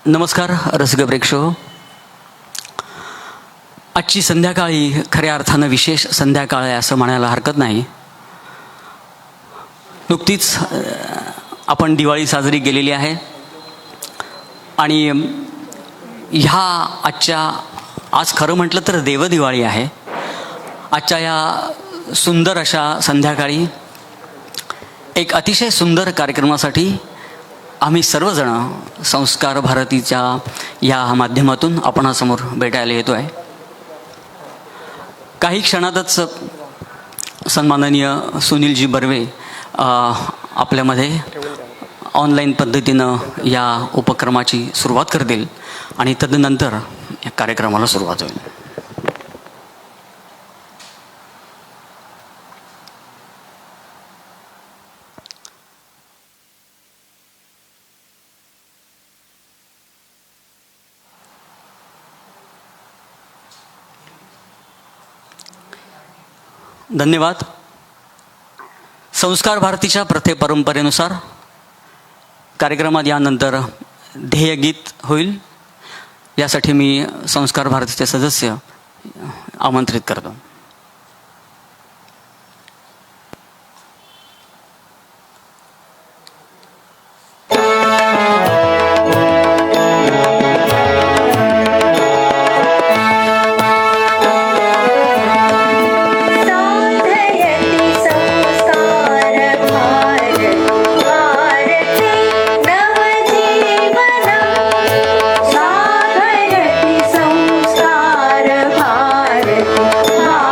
नमस्कार रसिक प्रेक्षक. आजची संध्याकाळी खऱ्या अर्थानं विशेष संध्याकाळ आहे असं म्हणायला हरकत नाही. नुकतीच आपण दिवाळी साजरी केलेली आहे आणि आज खरं म्हटलं तर देवदिवाळी आहे. आजच्या या सुंदर अशा संध्याकाळी एक अतिशय सुंदर कार्यक्रमासाठी आम्ही सर्वजण संस्कार भारतीच्या या माध्यमातून आपणासमोर भेटायला येतो आहे. काही क्षणातच सन्माननीय सुनीलजी बर्वे आपल्यामध्ये ऑनलाईन पद्धतीनं या उपक्रमाची सुरुवात करतील आणि तदनंतर या कार्यक्रमाला सुरुवात होईल. धन्यवाद. संस्कार भारतीच्या परंपरेनुसार कार्यक्रमात यानंतर ध्येयगीत होईल. यासाठी मी संस्कार भारतीचे सदस्य आमंत्रित करतो. भारती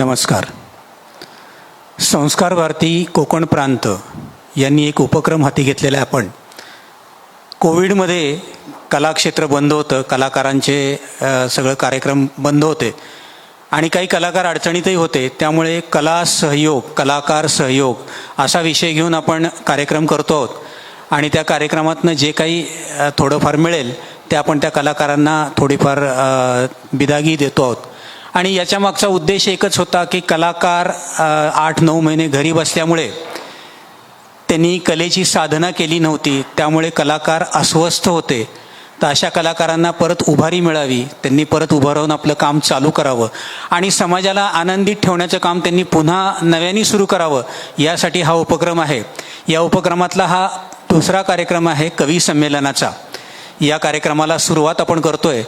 नमस्कार. संस्कार भारती कोकण प्रांत यांनी एक उपक्रम हाती घेतलेला आहे. आपण कोविडमध्ये कलाक्षेत्र बंद होतं, कलाकारांचे सगळं कार्यक्रम बंद होते आणि काही कलाकार अडचणीतही होते. त्यामुळे कला सहयोग, कलाकार सहयोग असा विषय घेऊन आपण कार्यक्रम करतो आहोत आणि त्या कार्यक्रमातनं जे काही थोडंफार मिळेल ते आपण त्या कलाकारांना थोडीफार बिदागी देतो आहोत. आणि याच्या मागचा उद्देश एकच होता की कलाकार 8-9 महिने घरी बसल्यामुळे त्यांनी कलेची साधना केली नव्हती, त्यामुळे कलाकार अस्वस्थ होते. तर अशा कलाकारांना परत उभारी मिळावी, त्यांनी परत उभं राहून आपलं काम चालू करावं आणि समाजाला आनंदित ठेवण्याचं काम त्यांनी पुन्हा नव्याने सुरू करावं, यासाठी हा उपक्रम आहे. या उपक्रमातला हा दुसरा कार्यक्रम आहे कवी संमेलनाचा. या कार्यक्रमाला सुरुवात आपण करतोय.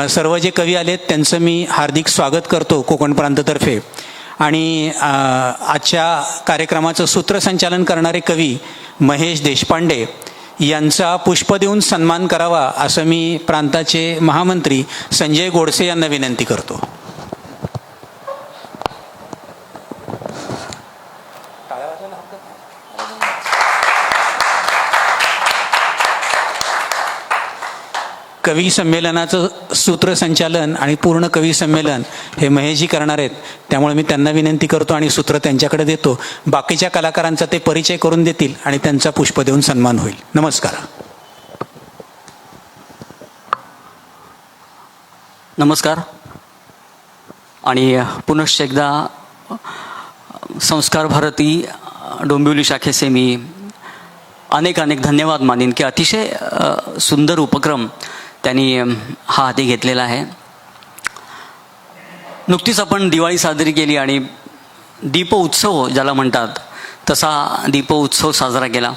सर्व जे कवी आलेत त्यांचं मी हार्दिक स्वागत करतो कोकण प्रांततर्फे. आणि आजच्या कार्यक्रमाचं सूत्रसंचालन करणारे कवी महेश देशपांडे यांचा पुष्प देऊन सन्मान करावा असं मी प्रांताचे महामंत्री संजय गोडसे यांना विनंती करतो. कवी संमेलनाचं सूत्रसंचालन आणि पूर्ण कवी संमेलन हे महेशजी करणार आहेत, त्यामुळे मी त्यांना विनंती करतो आणि सूत्र त्यांच्याकडे देतो. बाकीच्या कलाकारांचा ते परिचय करून देतील आणि त्यांचा पुष्प देऊन सन्मान होईल. नमस्कार. नमस्कार. आणि पुनश्च एकदा संस्कार भारती डोंबिवली शाखेचे मी अनेक धन्यवाद मानीन की अतिशय सुंदर उपक्रम त्यांनी हा हाती घेतलेला आहे. नुकतीच आपण दिवाळी साजरी केली आणि दीपोत्सव ज्याला म्हणतात तसा दीपोत्सव साजरा केला.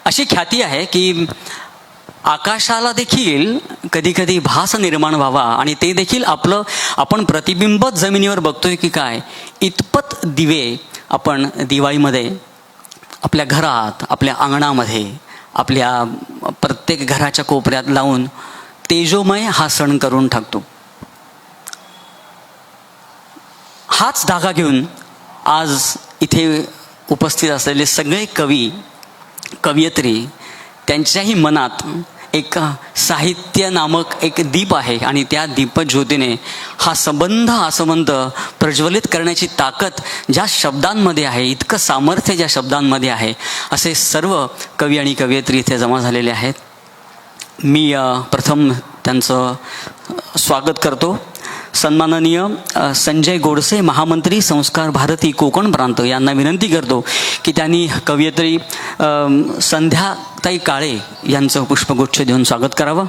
अशी ख्याती आहे की आकाशाला देखील कधीकधी भास निर्माण व्हावा आणि ते देखील आपण प्रतिबिंबच जमिनीवर बघतोय की काय, इतपत दिवे आपण दिवाळीमध्ये आपल्या घरात, आपल्या अंगणामध्ये, आपल्या प्रत्येक घराच्या कोपऱ्यात लावून तेजोमय हा सण करून टाकतो. हाच धागा घेऊन आज इथे उपस्थित असलेले सगळे कवी कवयित्री त्यांच्याही मनात एक साहित्य नामक एक दीप आहे आणि त्या दीपज्योतीने हा संबंध प्रज्वलित करण्याची ताकद ज्या शब्दांमध्ये आहे, इतकं सामर्थ्य ज्या शब्दांमध्ये आहे, असे सर्व कवी आणि कवयित्री इथे जमा झालेले आहेत. मी प्रथम त्यांचं स्वागत करतो. सन्माननीय संजय गोडसे महामंत्री संस्कार भारती कोकण प्रांत यांना विनंती करतो की त्यांनी कवयित्री संध्याताई काळे यांचं पुष्पगुच्छ देऊन स्वागत करावं.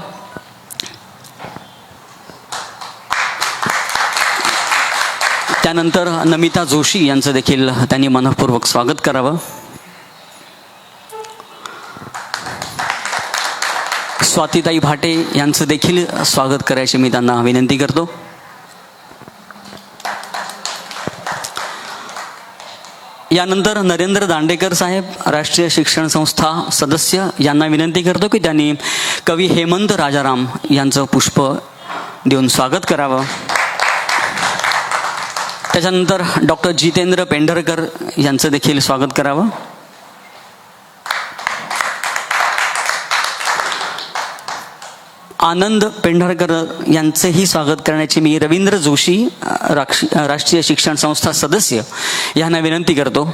त्यानंतर नमिता जोशी यांचं देखील त्यांनी मनःपूर्वक स्वागत करावं. स्वातीताई भाटे यांचं देखील स्वागत करायचे मी त्यांना विनंती करतो. यानंतर नरेंद्र दांडेकर साहेब राष्ट्रीय शिक्षण संस्था सदस्य यांना विनंती करतो की त्यांनी कवी हेमंत राजाराम यांचं पुष्प देऊन स्वागत करावं. त्याच्यानंतर डॉक्टर जितेंद्र पेंढरकर यांचं देखील स्वागत करावं. आनंद पेंढरकर यांचेही स्वागत करण्याची मी रवींद्र जोशी राष्ट्रीय शिक्षण संस्था सदस्य यांना विनंती करतो.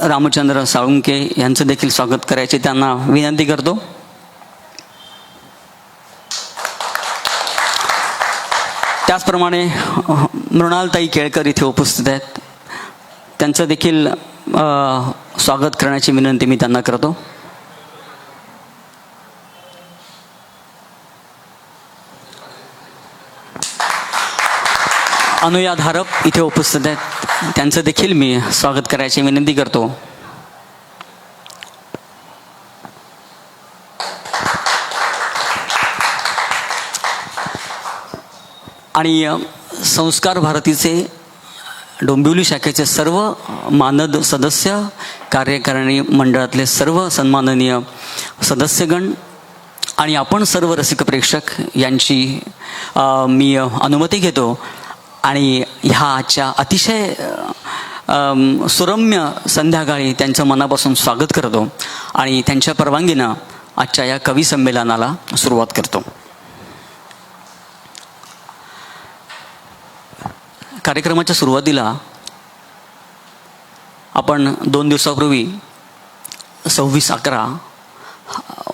रामचंद्र साळुंके यांचं देखील स्वागत करायचे त्यांना विनंती करतो. त्याचप्रमाणे मृणालताई केळकर इथे उपस्थित आहेत, त्यांचं देखील स्वागत करण्याची विनंती मी त्यांना करतो. अनुया धारप इथे उपस्थित आहेत, त्यांचं देखील मी स्वागत करायची विनंती करतो. आणि संस्कार भारतीचे डोंबिवली शाखेचे सर्व मानद सदस्य, कार्यकारिणी मंडळातले सर्व सन्माननीय सदस्यगण आणि आपण सर्व रसिक प्रेक्षक यांची मी अनुमती घेतो आणि ह्या आजच्या अतिशय सुरम्य संध्याकाळी त्यांचं मनापासून स्वागत करतो आणि त्यांच्या परवानगीनं आजच्या या कवी संमेलनाला सुरुवात करतो. कार्यक्रमाच्या सुरुवातीला आपण 2 दिवसापूर्वी 26/11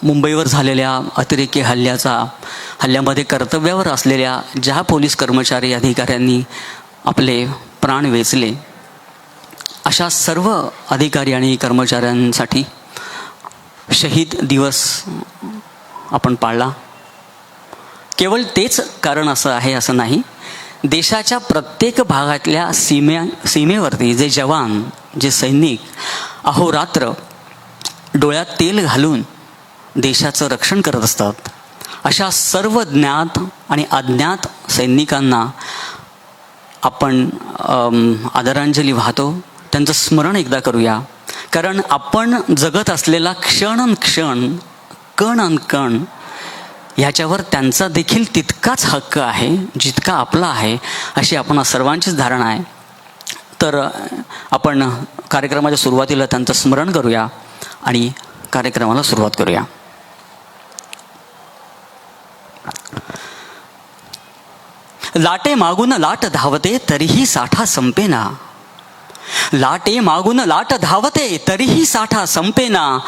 मुंबईवर झालेल्या अतिरेकी हल्ल्यामध्ये कर्तव्यावर असलेल्या ज्या पोलीस कर्मचारी अधिकाऱ्यांनी आपले प्राण वेचले अशा सर्व अधिकारी आणि कर्मचाऱ्यांसाठी शहीद दिवस आपण पाळला. केवळ तेच कारण असं आहे असं नाही. देशाच्या प्रत्येक भागातल्या सीमेवरती जे जवान, जे सैनिक अहोरात्र डोळ्यात तेल घालून देशाचं रक्षण करत असतात, अशा सर्व ज्ञात आणि अज्ञात सैनिकांना आपण आदरांजली वाहतो. त्यांचं स्मरण एकदा करूया. कारण आपण जगत असलेला क्षण कण अन कण ह्याच्यावर त्यांचा देखील तितकाच हक्क आहे जितका आपला आहे, अशी आपण सर्वांचीच धारणा आहे. तर आपण कार्यक्रमाच्या सुरुवातीला त्यांचं स्मरण करूया आणि कार्यक्रमाला सुरुवात करूया. लाटे मागून लाट धावते तरीही साठा संपेना. लाटे मागून लाट धावते तरीही साठा संपेना.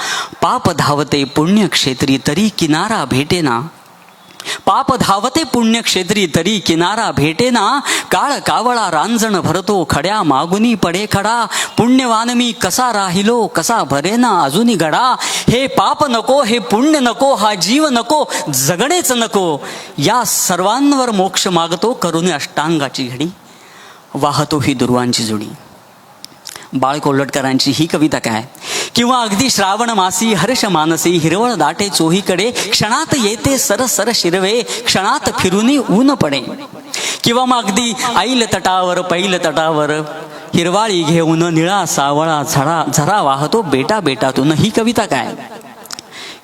पाप धावते पुण्यक्षेत्री तरी किनारा भेटेना. पाप धावते पुण्यक्षेत्री तरी किनारा भेटेना. काळ कावळा रांजण भरतो खड्या मागुनी पडे खडा. पुण्यवान मी कसा राहिलो कसा भरेना अजूनी घडा. हे पाप नको हे पुण्य नको हा जीव नको जगणेच नको. या सर्वांवर मोक्ष मागतो करुणी अष्टांगाची घडी. वाहतो ही दुर्वांची जुडी. बाळ कोल्हटकरांची ही कविता काय. किंवा अगदी श्रावण मासी हर्ष मानसी हिरवळ दाटे चोहीकडे. क्षणात येते सरसर शिरवे क्षणात फिरूनी ऊन पडे. किंवा मग अगदी ऐल तटावर पैल तटावर हिरवाळी घेऊन निळा सावळा झरा वाहतो बेटा बेटातून. ही कविता काय.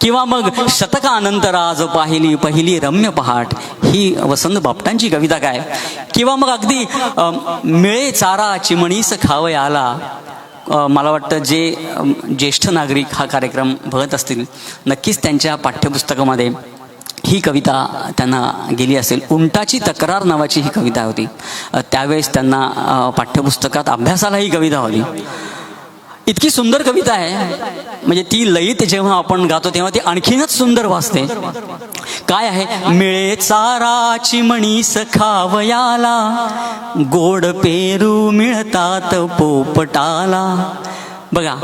किंवा मग शतकानंतर आज पहिली रम्य पहाट. ही वसंत बापटांची कविता काय. किंवा मग अगदी मिळे चारा चिमणीस खावय आला. मला वाटतं जे ज्येष्ठ नागरिक हा कार्यक्रम बघत असतील नक्कीच त्यांच्या पाठ्यपुस्तकामध्ये ही कविता त्यांना गेली असेल. उंटाची तक्रार नावाची ही कविता होती. त्यावेळेस त्यांना पाठ्यपुस्तकात अभ्यासाला ही कविता होती. इतकी सुंदर कविता आहे म्हणजे ती लयीत जेव्हा आपण गातो तेव्हा ती आणखीनच सुंदर वाजते. काय आहे. मिळे चारा चिमणीस खावयाला गोड पेरू मिळतात पोपटाला. बघा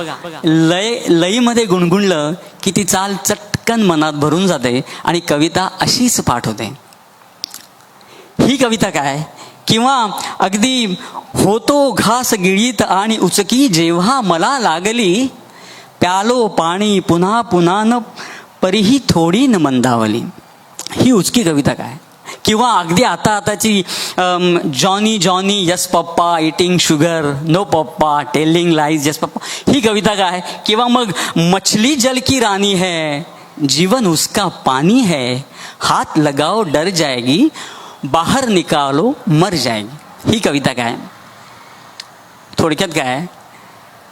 लयीमध्ये गुणगुणलं की ती चाल चटकन मनात भरून जाते आणि कविता अशीच पाठ होते. ही कविता काय. किंवा अगदी होतो घास गिळीत आणि उचकी जेव्हा मला लागली. प्यालो पाणी पुन्हा पुन्हा न परीही थोडी न मंदावली. ही उचकी कविता काय. किंवा अगदी आताची जॉनी जॉनी यस पप्पा इटिंग शुगर नो पप्पा टेलिंग लाईज यस पप्पा. ही कविता काय. किंवा मग मछली जल की रानी है जीवन उसका पानी है. हाथ लगाओ डर जाएगी बाहर निकालो मर जाएगी. ही कविता काय. थोडक्यात काय.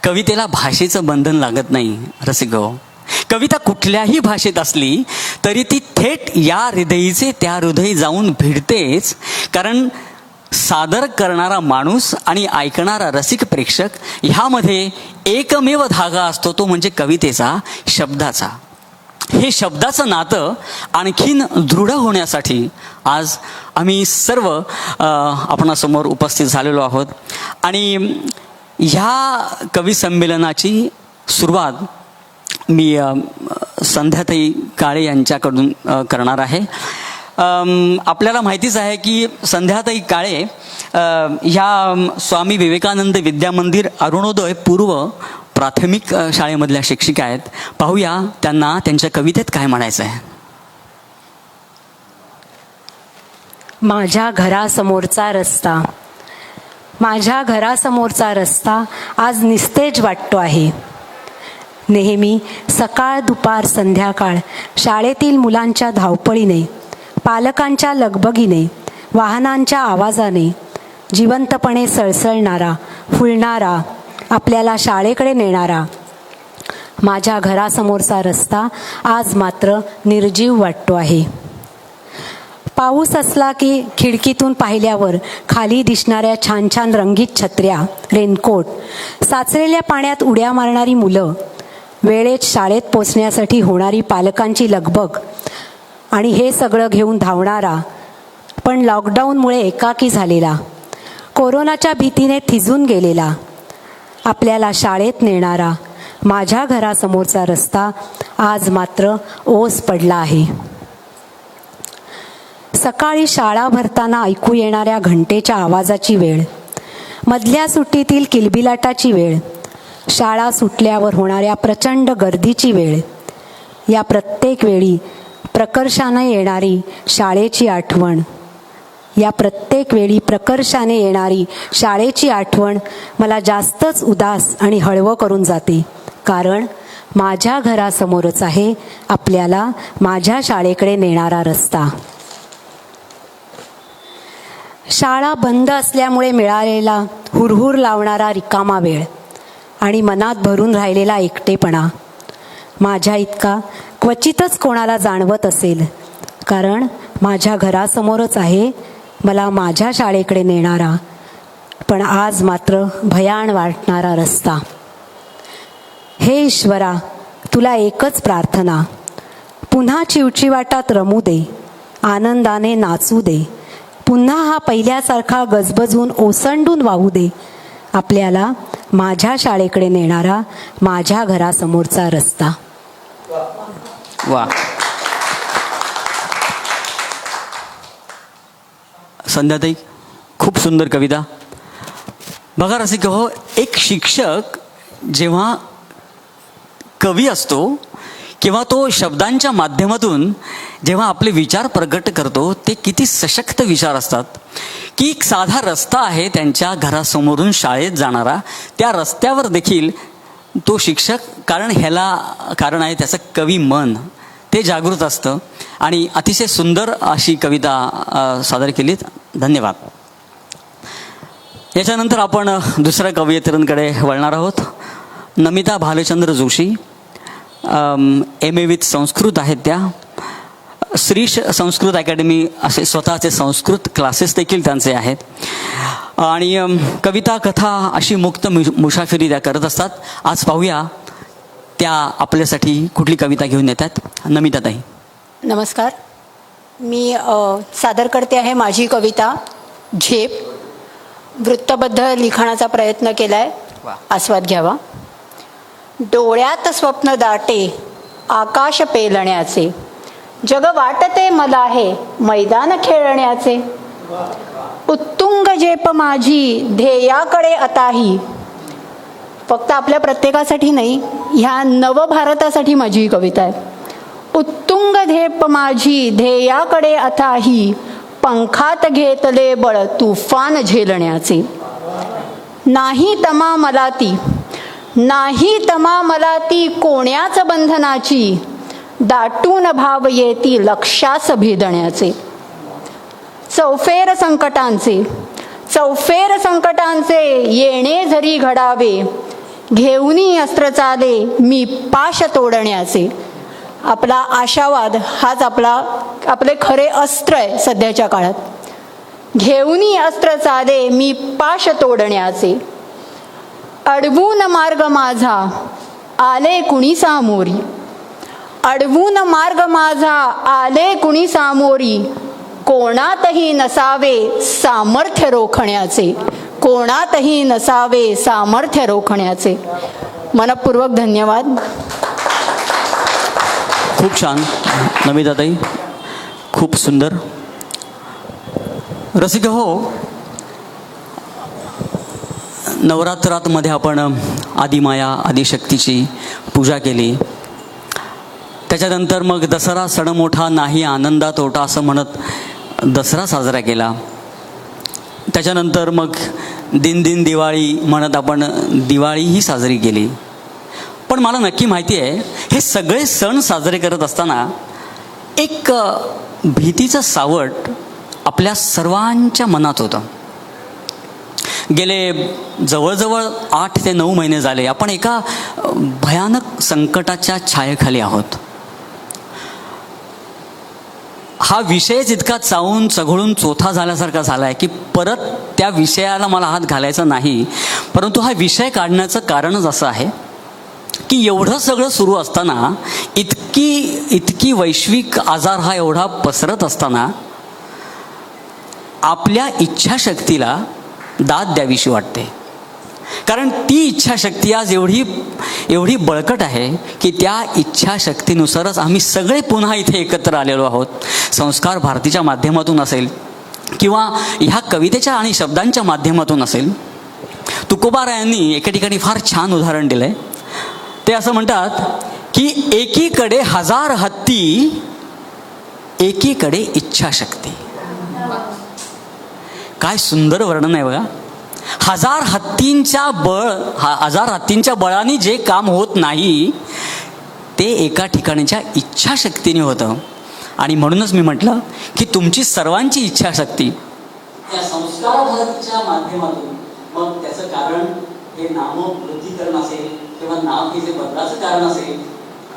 कवितेला भाषेचं बंधन लागत नाही रसिको. कविता कुठल्याही भाषेत असली तरी ती थेट या हृदयीचे त्या हृदयी जाऊन भिडतेच. कारण सादर करणारा माणूस आणि ऐकणारा रसिक प्रेक्षक ह्यामध्ये एकमेव धागा असतो तो म्हणजे कवितेचा, शब्दाचा. हे शब्दाचं नातं आणखीन दृढ होण्यासाठी आज आम्ही सर्व आपणासमोर उपस्थित झालेलो आहोत. आणि ह्या कवी संमेलनाची सुरुवात मी संध्याताई काळे यांच्याकडून करणार आहे. आपल्याला माहितीच आहे की संध्याताई काळे ह्या स्वामी विवेकानंद विद्यामंदिर अरुणोदय पूर्व प्राथमिक शाळेमधल्या शिक्षिका आहेत. पाहूया त्यांना त्यांच्या कवितेत काय म्हणायचं आहे. माझ्या घरासमोरचा रस्ता माझ्या घरासमोरचा रस्ता आज निस्तेज वाटतो आहे. नेहमी सकाळ दुपार संध्याकाळ शाळेतील मुलांच्या धावपळीने, पालकांच्या लगबगीने, वाहनांच्या आवाजाने जिवंतपणे सळसळणारा, फुलणारा, आपल्याला शाळेकडे नेणारा माझ्या घरासमोरचा रस्ता आज मात्र निर्जीव वाटतो आहे. पाऊस असला की खिडकीतून पाहिल्यावर खाली दिसणाऱ्या छान छान रंगीत छत्र्या, रेनकोट, साचलेल्या पाण्यात उड्या मारणारी मुलं, वेळेत शाळेत पोचण्यासाठी होणारी पालकांची लगबग आणि हे सगळं घेऊन धावणारा पण लॉकडाऊनमुळे एकाकी झालेला, कोरोनाच्या भीतीने थिजून गेलेला, आपल्याला शाळेत नेणारा माझ्या घरासमोरचा रस्ता आज मात्र ओस पडला आहे. सकाळी शाळा भरताना ऐकू येणाऱ्या घंटेच्या आवाजाची वेळ, मधल्या सुट्टीतील किलबिलाटाची वेळ, शाळा सुटल्यावर होणाऱ्या प्रचंड गर्दीची वेळ, या प्रत्येक वेळी प्रकर्षाने येणारी शाळेची आठवण, मला जास्तच उदास आणि हळवं करून जाते. कारण माझ्या घरासमोरच आहे आपल्याला माझ्या शाळेकडे नेणारा रस्ता. शाळा बंद असल्यामुळे मिळालेला हुरहुर लावणारा रिकामा वेळ आणि मनात भरून राहिलेला एकटेपणा माझ्या इतका क्वचितच कोणाला जाणवत असेल. कारण माझ्या घरासमोरच आहे मला माझ्या शाळेकडे नेणारा पण आज मात्र भयान वाटणारा रस्ता. हे ईश्वरा, तुला एकच प्रार्थना, पुन्हा चिवचिवाटात रमू दे, आनंदाने नाचू दे, पुन्हा हा पहिल्यासारखा गजबजून ओसंडून वाहू दे आपल्याला माझ्या शाळेकडे नेणारा माझ्या घरासमोरचा रस्ता. वा. संध्याताई, खूप सुंदर कविता. बघा रसिक हो, एक शिक्षक जेव्हा कवी असतो किंवा तो शब्दांच्या माध्यमातून जेव्हा आपले विचार प्रगट करतो ते किती सशक्त विचार असतात. की एक साधा रस्ता आहे त्यांच्या घरासमोरून शाळेत जाणारा, त्या रस्त्यावर देखील तो शिक्षक, कारण आहे त्याचं कवी मन, ते जागृत असतं. आणि अतिशय सुंदर अशी कविता सादर केलीत. धन्यवाद. याच्यानंतर आपण दुसऱ्या कवयित्रींकडे वळणार आहोत. नमिता भालचंद्र जोशी, MA विथ संस्कृत आहेत त्या. श्रीश संस्कृत अकॅडमी असे स्वतःचे संस्कृत क्लासेस देखील त्यांचे आहेत. आणि कविता, कथा अशी मुक्त मुसाफिरी त्या करत असतात. आज पाहूया त्या आपल्यासाठी कुठली कविता घेऊन येतात. नमिताताई. नमस्कार. मी सादर करते आहे माझी कविता झेप. वृत्तबद्ध लिखाणाचा प्रयत्न केला आहे, आस्वाद घ्यावा. डोळ्यात स्वप्न दाटे आकाश पेलण्याचे, जग वाटते मला हे मैदान खेळण्याचे. उत्तुंग झेप माझी ध्येयाकडे आताही, फक्त आपल्या प्रत्येकासाठी नाही, ह्या नवभारतासाठी माझी ही कविता आहे. उत्तुंग झेप माझी ध्येयाकडे आताही, पंखात घेतले बळ तुफान झेलण्याचे. नाही तमा मला ती, नाही तमा मला ती कोण्याच बंधनाची, दाटून भाव येती लक्षास भेदण्याचे. चौफेर संकटांचे येणे जरी घडावे, घेऊनी अस्त्र चाले मी पाश तोडण्याचे. आपला आशावाद हाच आपले खरे अस्त्र आहे सध्याच्या काळात. घेऊनी अस्त्र चाले मी पाश तोडण्याचे. अडवून मार्ग माझा आले कुणी सामोरी, अडवून मार्ग माझा आले कुणी सामोरी, कोणातही नसावे सामर्थ्य रोखण्याचे, कोणातही नसावे सामर्थ्य रोखण्याचे. मनपूर्वक धन्यवाद. खूप छान नमिताताई, खूप सुंदर. रसिक हो, नवरात्रामध्ये आपण आदिमाया आदिशक्तीची पूजा केली. त्याच्यानंतर मग दसरा सण मोठा नाही आनंदा तोटा असं म्हणत दसरा साजरा केला. त्याच्यानंतर मग दिन दिन दिवाळी म्हणत आपण दिवाळीही साजरी केली. पण मला नक्की माहिती आहे हे सगळे सण साजरे करत असताना एक भीतीचं सावट आपल्या सर्वांच्या मनात होतं. गेले जवळजवळ 8 ते 9 महिने झाले आपण एका भयानक संकटाच्या छायेखाली आहोत. हा विषयच इतका चावून चघळून चोथा झाल्यासारखा झाला आहे की परत त्या विषयाला मला हात घालायचा नाही. परंतु हा विषय काढण्याचं कारणच असं आहे की एवढं सगळं सुरू असताना इतकी वैश्विक आजार हा एवढा पसरत असताना आपल्या इच्छाशक्तीला दाद द्यावीशी वाटते. कारण ती इच्छाशक्ती आज एवढी बळकट आहे की त्या इच्छाशक्तीनुसारच आम्ही सगळे पुन्हा इथे एकत्र आलेलो आहोत. संस्कार भारतीच्या माध्यमातून असेल किंवा ह्या कवितेच्या आणि शब्दांच्या माध्यमातून असेल. तुकोबारायांनी एके ठिकाणी फार छान उदाहरण दिलं आहे. ते असं म्हणतात की एकीकडे 1000 हत्ती, एकीकडे इच्छाशक्ती. काय सुंदर वर्णन आहे बघा. 1000 हत्तींच्या बळाने जे काम होत नाही ते एका ठिकाणच्या इच्छाशक्तीने होतं. आणि म्हणूनच मी म्हटलं की तुमची सर्वांची इच्छाशक्ती या संस्कार भारतीच्या माध्यमातून, मग त्याचं कारण हे नामवृद्धीकरण असेल किंवा नाव हे जे बदलाचं कारण असेल,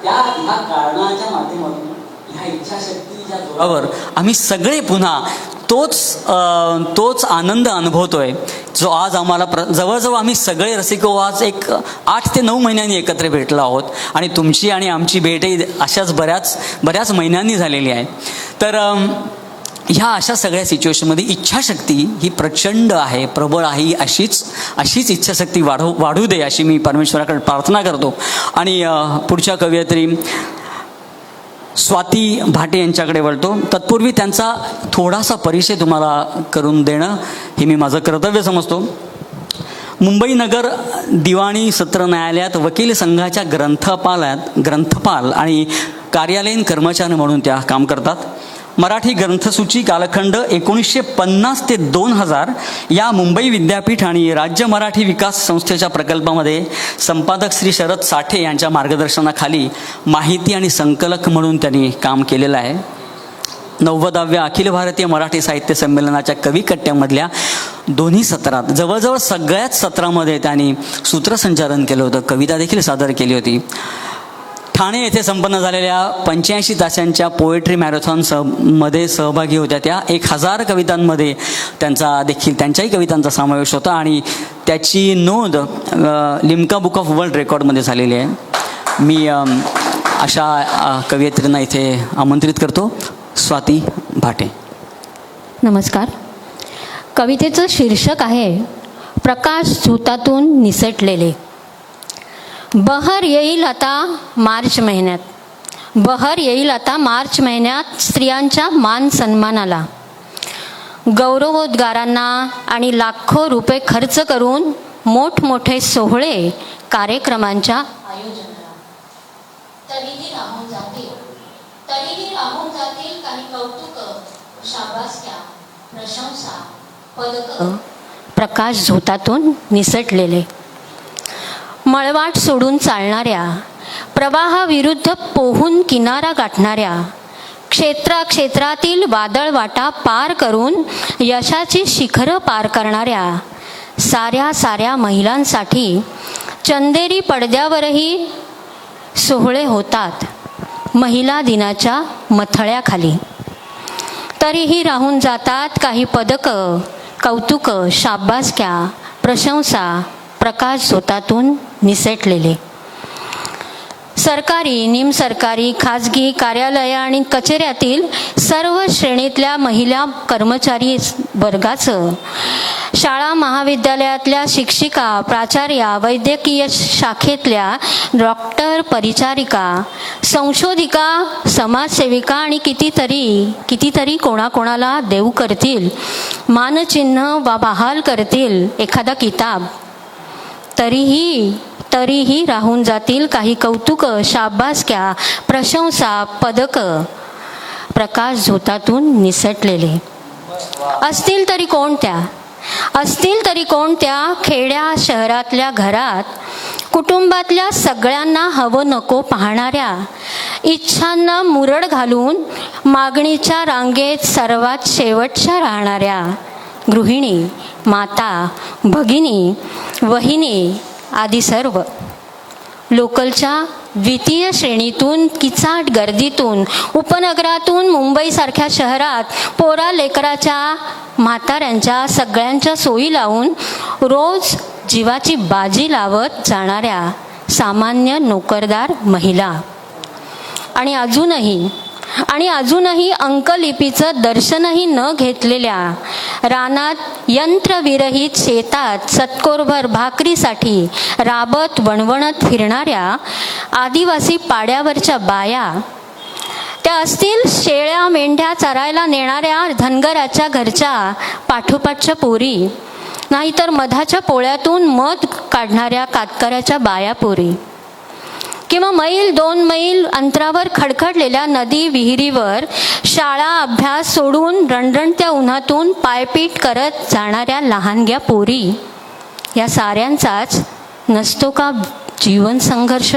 ह्या कारणाच्या माध्यमातून ह्या इच्छाशक्तीच्या जोरावर आम्ही सगळे पुन्हा तोच आनंद अनुभवतोय जो आज आम्हाला जवळजवळ आम्ही सगळे रसिको आज एक 8 ते 9 महिन्यांनी एकत्र भेटलो आहोत. आणि तुमची आणि आमची भेटही अशाच बऱ्याच महिन्यांनी झालेली आहे. तर ह्या अशा सगळ्या सिच्युएशनमध्ये इच्छाशक्ती ही प्रचंड आहे, प्रबळ आहे. अशीच इच्छाशक्ती वाढू दे अशी मी परमेश्वराकडे प्रार्थना करतो. आणि पुढच्या कवयित्री स्वाती भाटे यांच्याकडे वळतो. तत्पूर्वी त्यांचा थोडासा परिचय तुम्हाला करून देणं हे मी माझं कर्तव्य समजतो. मुंबई नगर दिवाणी सत्र न्यायालयात वकील संघाच्या ग्रंथपाल आणि कार्यालयीन कर्मचारी म्हणून त्या काम करतात. मराठी ग्रंथसूची कालखंड 1950 ते 2000 या मुंबई विद्यापीठ आणि राज्य मराठी विकास संस्थेच्या प्रकल्पामध्ये संपादक श्री शरद साठे यांच्या मार्गदर्शनाखाली माहिती आणि संकलक म्हणून त्यांनी काम केलेलं आहे. 90व्या अखिल भारतीय मराठी साहित्य संमेलनाच्या कविकट्ट्यामधल्या दोन्ही सत्रात जवळजवळ सगळ्याच सत्रामध्ये त्यांनी सूत्रसंचालन केलं होतं, कविता देखील सादर केली होती. ठाणे येथे संपन्न झालेल्या 85 तासांच्या पोएट्री मॅरेथॉन मध्ये सहभागी होत्या त्या. 1000 कवितांमध्ये त्यांच्याही कवितांचा समावेश होता आणि त्याची नोंद लिम्का बुक ऑफ वर्ल्ड रेकॉर्डमध्ये झालेली आहे. मी अशा कवयित्रींना इथे आमंत्रित करतो. स्वाती भाटे. नमस्कार. कवितेचं शीर्षक आहे प्रकाश झोतातून निसटलेले. बहर येईल आता मार्च महिन्यात, बहर येईल आता मार्च महिन्यात स्त्रियांच्या मान सन्मानाला, गौरवोद्गारांना आणि लाखो रुपये खर्च करून मोठमोठे सोहळे कार्यक्रमांच्या आयोजनाला. तरीही राहून जातील काही कौतुक, शाबासक्या, प्रशंसा, पदक. प्रकाश झोतातून निसटलेले. मळवाट सोडून चालणाऱ्या, प्रवाहाविरुद्ध पोहून किनारा गाठणाऱ्या, क्षेत्रातील वादळवाटा पार करून यशाची शिखरं पार करणाऱ्या साऱ्या महिलांसाठी चंदेरी पडद्यावरही सोहळे होतात महिला दिनाच्या मथळ्याखाली. तरीही राहून जातात काही पदक, कौतुक, शाबासक्या, प्रशंसा. प्रकाश झोतातून निसटलेले. सरकारी, निमसरकारी, खाजगी कार्यालय आणि कचेऱ्यातील सर्व श्रेणीतल्या महिला कर्मचारी वर्गाचं, शाळा महाविद्यालयातल्या शिक्षिका, प्राचार्या, वैद्यकीय शाखेतल्या डॉक्टर, परिचारिका, संशोधिका, समाजसेविका आणि कितीतरी कोणाकोणाला देऊ करतील मानचिन्ह वा बहाल करतील एखादा किताब. तरीही राहून जातील काही कौतुक, शाबासक्या, प्रशंसा, पदक. प्रकाश झोतातून निसटलेले. असतील तरी कोणत्या, असतील तरी कोणत्या खेड्या शहरातल्या घरात कुटुंबातल्या सगळ्यांना हवं नको पाहणाऱ्या, इच्छांना मुरड घालून मागणीच्या रांगेत सर्वात शेवटच्या राहणाऱ्या गृहिणी, माता, भगिनी, वहिनी आदी सर्व लोकलच्या द्वितीय श्रेणीतून, किचाट गर्दीतून, उपनगरातून मुंबईसारख्या शहरात पोरा लेकराच्या, म्हाताऱ्यांच्या सगळ्यांच्या सोयी लावून रोज जीवाची बाजी लावत जाणाऱ्या सामान्य नोकरदार महिला आणि अजूनही अंकलिपीचं दर्शनही न घेतलेल्या, रानात यंत्रविरहित शेतात सत्कोरभर भाकरीसाठी राबत वणवणत फिरणाऱ्या आदिवासी पाड्यावरच्या बाया, त्या असतील शेळ्या मेंढ्या चरायला नेणाऱ्या धनगराच्या घरच्या पाठोपाठच्या पोरी, नाहीतर मधाच्या पोळ्यातून मध काढणाऱ्या कातकऱ्याच्या बाया पोरी, किंवा मैल 2 मैल अंतरावर खडखडलेल्या नदी विहिरीवर शाळा अभ्यास सोडून रणरणत्या उन्हातून पायपीट करत जाणाऱ्या लहानग्या पोरी, या साऱ्यांचाच नसतो का जीवन संघर्ष?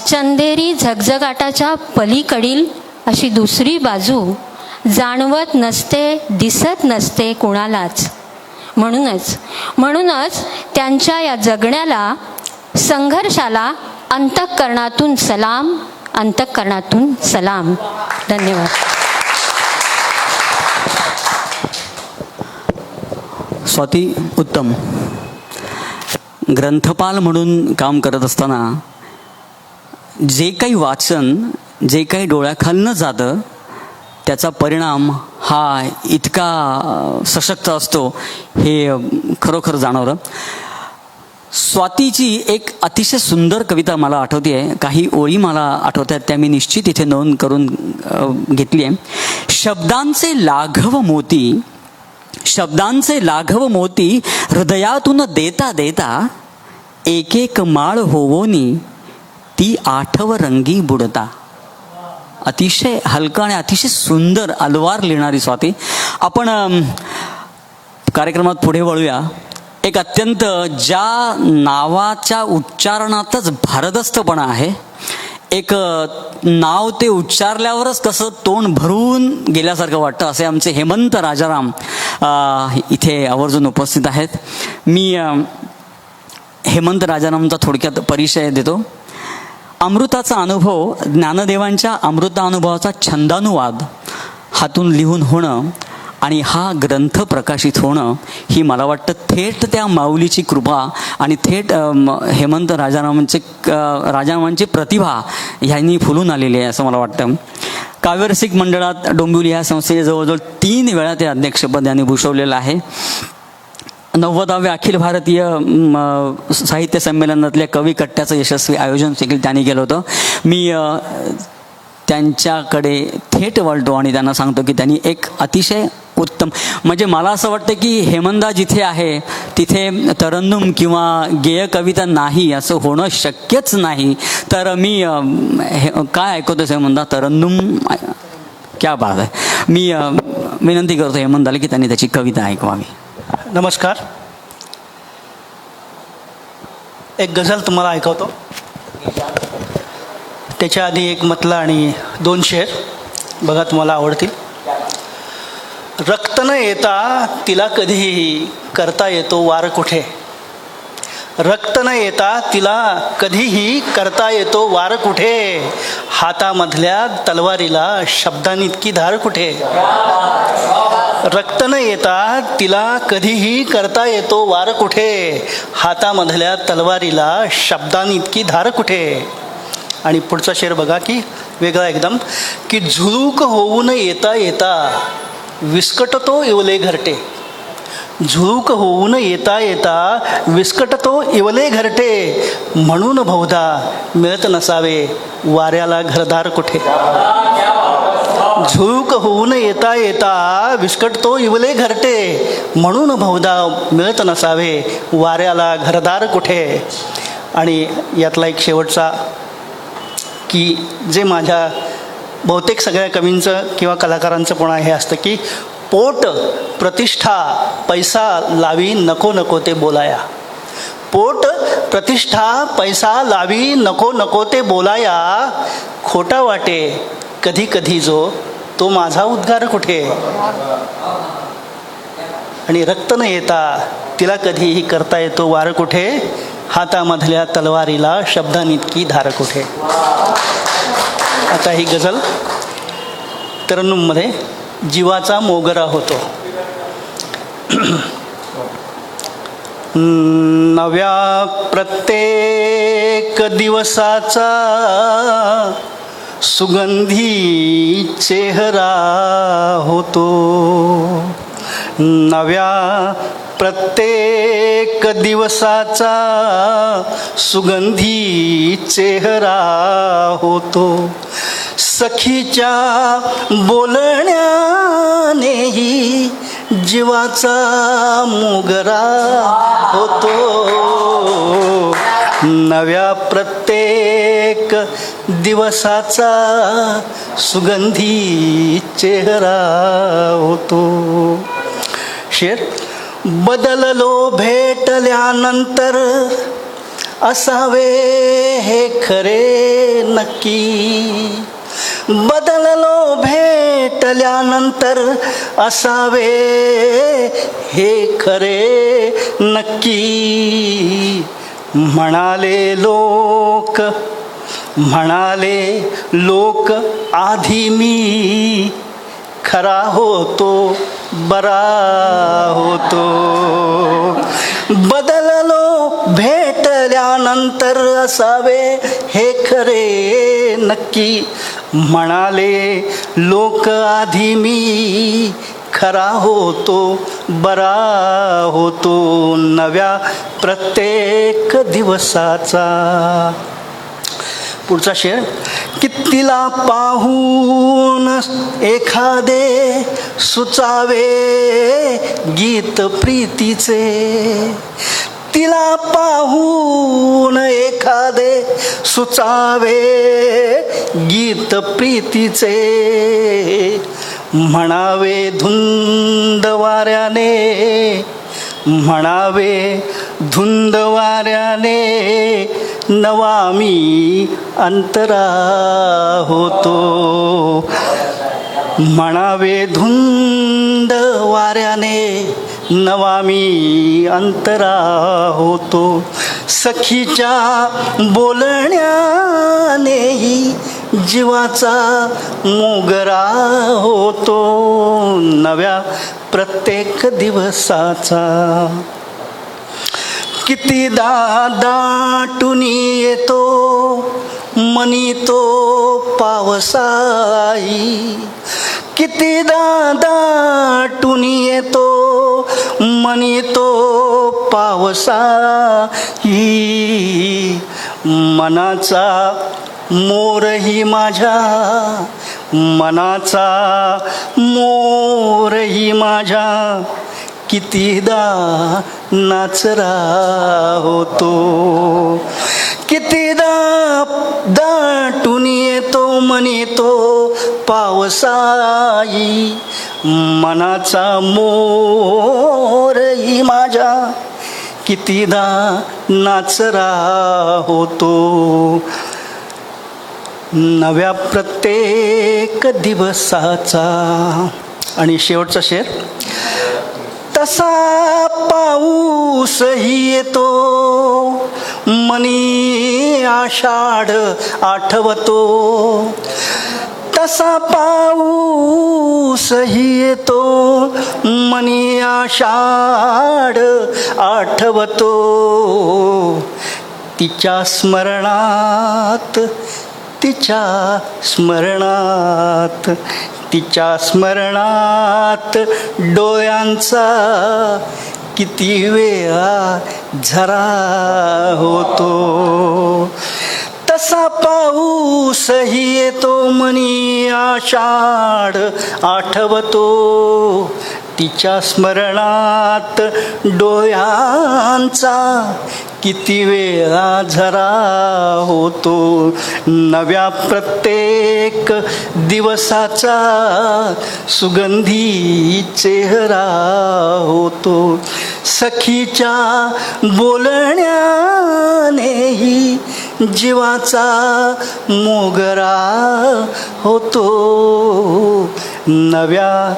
चंदेरी झगझगाटाच्या पलीकडील अशी दुसरी बाजू जाणवत नसते, दिसत नसते कुणालाच. म्हणूनच त्यांच्या या जगण्याला, संघर्षाला अंतःकरणातून सलाम. धन्यवाद. स्वाती उत्तम. ग्रंथपाल म्हणून काम करत असताना जे काही वाचन, जे काही डोळ्याखालनं जातं त्याचा परिणाम हा इतका सशक्त असतो हे खरोखर जाणवलं. स्वातीची एक अतिशय सुंदर कविता मला आठवते आहे. काही ओळी मला आठवतात, त्या मी निश्चित इथे नोंद करून घेतली आहे. शब्दांचे लाघव मोती हृदयातून देता देता, एक एक माळ होवोनी ती आठव रंगी बुडता. अतिशय हलका आणि अतिशय सुंदर अलवार लिहिणारी स्वाती. आपण कार्यक्रमात पुढे वळूया. एक अत्यंत ज्या नावाच्या उच्चारणातच भारदस्तपणा आहे, एक नाव ते उच्चारल्यावरच कसं तोंड भरून गेल्यासारखं वाटतं, असे आमचे हेमंत राजाराम इथे आवर्जून उपस्थित आहेत. मी हेमंत राजारामचा थोडक्यात परिचय देतो. अमृताचा अनुभव, ज्ञानदेवांच्या अमृतानुभवाचा छंदानुवाद हातून लिहून होणं आणि हा ग्रंथ प्रकाशित होणं ही मला वाटतं थेट त्या माऊलीची कृपा आणि थेट हेमंत राजारामांची प्रतिभा ह्यांनी फुलून आलेली आहे असं मला वाटतं. काव्यरसिक मंडळात डोंबिवली ह्या संस्थेचे जवळजवळ 3 वेळा ते अध्यक्षपद यांनी भूषवलेलं आहे. 90व्या अखिल भारतीय साहित्य संमेलनातल्या कवी कट्ट्याचं यशस्वी आयोजन देखील त्यांनी केलं होतं. मी त्यांच्याकडे थेट वळतो आणि त्यांना सांगतो की त्यांनी एक अतिशय उत्तम, म्हणजे मला असं वाटतं की हेमंदा जिथे आहे तिथे तरन्नुम किंवा गेय कविता नाही असं होणं शक्यच नाही. तर मी काय ऐकतोस हेमंदा, तरन्नुम, क्या बात आहे. मी विनंती करतो हेमंदाला की त्यांनी त्याची कविता ऐकवावी. नमस्कार. एक गझल तुम्हाला ऐकवतो. त्याच्या आधी एक मतला आणि 2 शेर बघा, तुम्हाला आवडतील. रक्त न येता तिला कधीही करता येतो वार कुठे. रक्त न येता तिला कधीही करता येतो वार कुठे. हातामधल्या तलवारीला शब्दांइतकी धार कुठे. रक्त न येता तिला कधीही करता येतो वार कुठे. हातामधल्या तलवारीला शब्दांइतकी धार कुठे. आणि पुढचा शेर बघा की वेगळा एकदम, की झुळूक होऊन येता येता विस्कटतो इवले घरटे. झुळूक होऊन येता येता विस्कटतो इवले घरटे. म्हणून बहुधा मिळत नसावे वाऱ्याला घरदार कुठे. झुळूक होऊन येता येता विस्कटतो इवले घरटे. म्हणून बहुधा मिळत नसावे वाऱ्याला घरदार कुठे. आणि यातला एक शेवटचा, की जे माझ्या बहुतेक सगळ्या कवींचं किंवा कलाकारांचं पण हे असतं की पोट प्रतिष्ठा पैसा लावी नको नको ते बोलाया. पोट प्रतिष्ठा पैसा लावी नको नको ते बोलाया. खोटा वाटे कधी कधी जो तो माझा उद्गार कुठे. आणि रक्त न येता तिला कधीही करता येतो वार कुठे. हातामधल्या तलवारीला शब्दांइतकी धार कुठे. आता ही गझल तरन्नुममध्ये जीवाचा मोगरा होतो. नव्या प्रत्येक दिवसाचा सुगंधी चेहरा होतो. नव्या प्रत्येक दिवसाचा सुगंधी चेहरा होतो. सखीच्या बोलण्यानेही जीवाचा मोगरा होतो. नव्या प्रत्येक दिवसाचा सुगंधी चेहरा होतो. शेर बदललो भेटल्यानंतर असावे हे खरे नक्की. बदललो भेटल्यानंतर असावे हे खरे नक्की. म्हणाले लोक आधी मी खरा होतो बरा होतो. बदललो भेटल्यानंतर असावे हे खरे नक्की. म्हणाले लोक आधी मी खरा होतो बरा होतो. नव्या प्रत्येक दिवसाचा. पुढचा शेर. कितीला पाहून एखादे सुचावे गीत प्रीतीचे. तिला पाहून एखादे सुचावे गीत प्रीतीचे. म्हणावे धुंद वाऱ्याने नवा मी अंतरा होतो. म्हणावे धुंद वाऱ्याने नवा मी अंतरा होतो. सखीच्या बोलण्यानेही जीवाचा मोगरा होतो. नव्या प्रत्येक दिवसाचा. कितीदा दाटून येतो मनी तो पावसाई. कितीदा दाटून येतो मनी तो पावसाई. मनाचा मोरही माझ्या कितीदा नाचरा होतो. कितीदा दाटून येतो मनी तो पावसाई. मनाचा मोरही माझ्या कितीदा नाचरा होतो. नव्या प्रत्येक दिवसाचा. आणि शेवटचा शेर. तसा पाऊसही येतो मनी आषाढ आठवतो. तसा पाऊसही येतो मनी आषाढ आठवतो. तिच्या स्मरणात डोळ्यांचा किती वेळा झरा होतो. तसा पाऊसही येतो मनी आषाढ आठवतो. तिच्या स्मरणात डोळ्यांचा किती वेळा झरा होतो नव्या प्रत्येक दिवसाचा सुगंधी चेहरा होतो सखीच्या बोलण्यानेही जीवाचा मोगरा होतो नव्या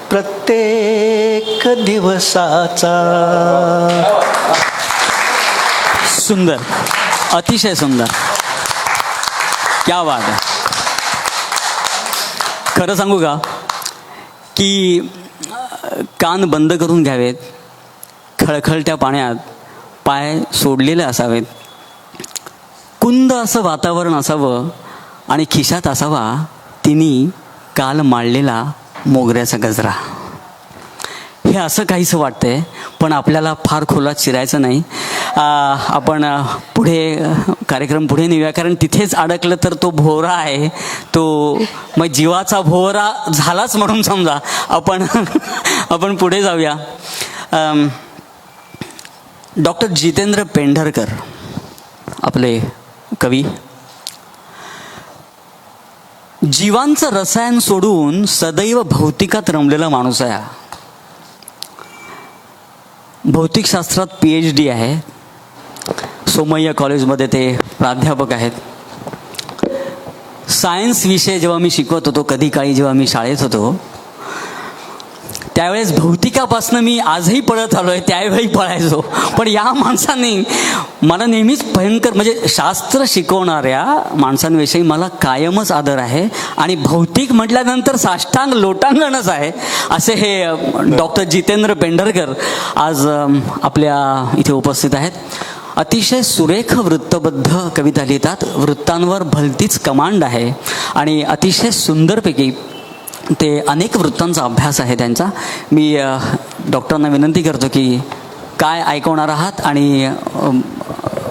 प्रत्येक दिवसाचा. सुंदर, अतिशय सुंदर, क्या बात आहे. खरं सांगू का की कान बंद करून घ्यावेत, खळखळत्या पाण्यात पाय सोडलेले असावेत, कुंद असं वातावरण असावं आणि खिशात असावा तिने काल माळलेला मोगऱ्याचा गजरा. हे असं काहीसं वाटतंय, पण आपल्याला फार खोलात शिरायचं नाही. आपण पुढे कार्यक्रम पुढे नेऊया, कारण तिथेच अडकलं तर तो भोवरा आहे, तो मग जीवाचा भोवरा झालाच म्हणून समजा. आपण पुढे जाऊया. डॉक्टर जितेंद्र पेंढारकर आपले कवी. जीवांचं रसायन सोडून सदैव भौतिकात रमलेला माणूस आहे. भौतिकशास्त्रात PhD आहे. सोमय्या कॉलेजमध्ये ते प्राध्यापक आहेत. सायन्स विषय जेव्हा मी शिकवत होतो कधी काळी, जेव्हा मी शाळेत होतो त्यावेळेस भौतिकापासून मी आजही पळत आलो आहे, त्यावेळी पळायचो. पण या माणसाने मला नेहमीच भयंकर, म्हणजे शास्त्र शिकवणाऱ्या माणसांविषयी मला कायमच आदर आहे. आणि भौतिक म्हटल्यानंतर साष्टांग लोटांगणच आहे. असे हे डॉक्टर जितेंद्र पेंढारकर आज आपल्या इथे उपस्थित आहेत. अतिशय सुरेख वृत्तबद्ध कविता लिहितात. वृत्तांवर भलतीच कमांड आहे आणि अतिशय सुंदरपैकी ते अनेक वृत्तांचा अभ्यास आहे त्यांचा. मी डॉक्टरांना विनंती करतो की काय ऐकवणार आहात आणि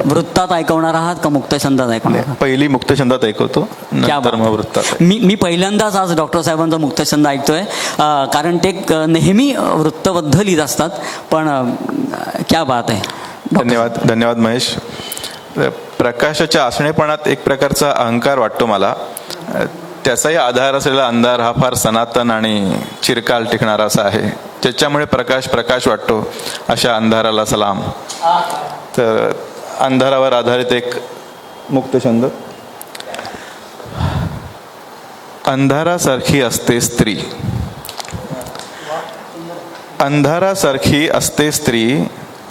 वृत्तात ऐकवणार आहात का मुक्तछंदात ऐकवणार आहात? पहिली मुक्तछंदात ऐकवतो, नंतर मग वृत्तात. मी पहिल्यांदाच आज डॉक्टर साहेबांचा मुक्तछंद ऐकतोय, कारण ते नेहमी वृत्तबद्ध लिहित असतात. पण क्या बात आहे. धन्यवाद महेश. प्रकाशाच्या असणेपणात एक प्रकारचा अहंकार वाटतो मला. त्याचाही आधार असलेला अंधार हा फार सनातन आणि चिरकाल टिकणारा असा आहे, ज्याच्यामुळे प्रकाश वाटतो. अशा अंधाराला सलाम. तर अंधारावर आधारित एक मुक्तछंद. अंधारासारखी असते स्त्री, अंधारासारखी असते स्त्री,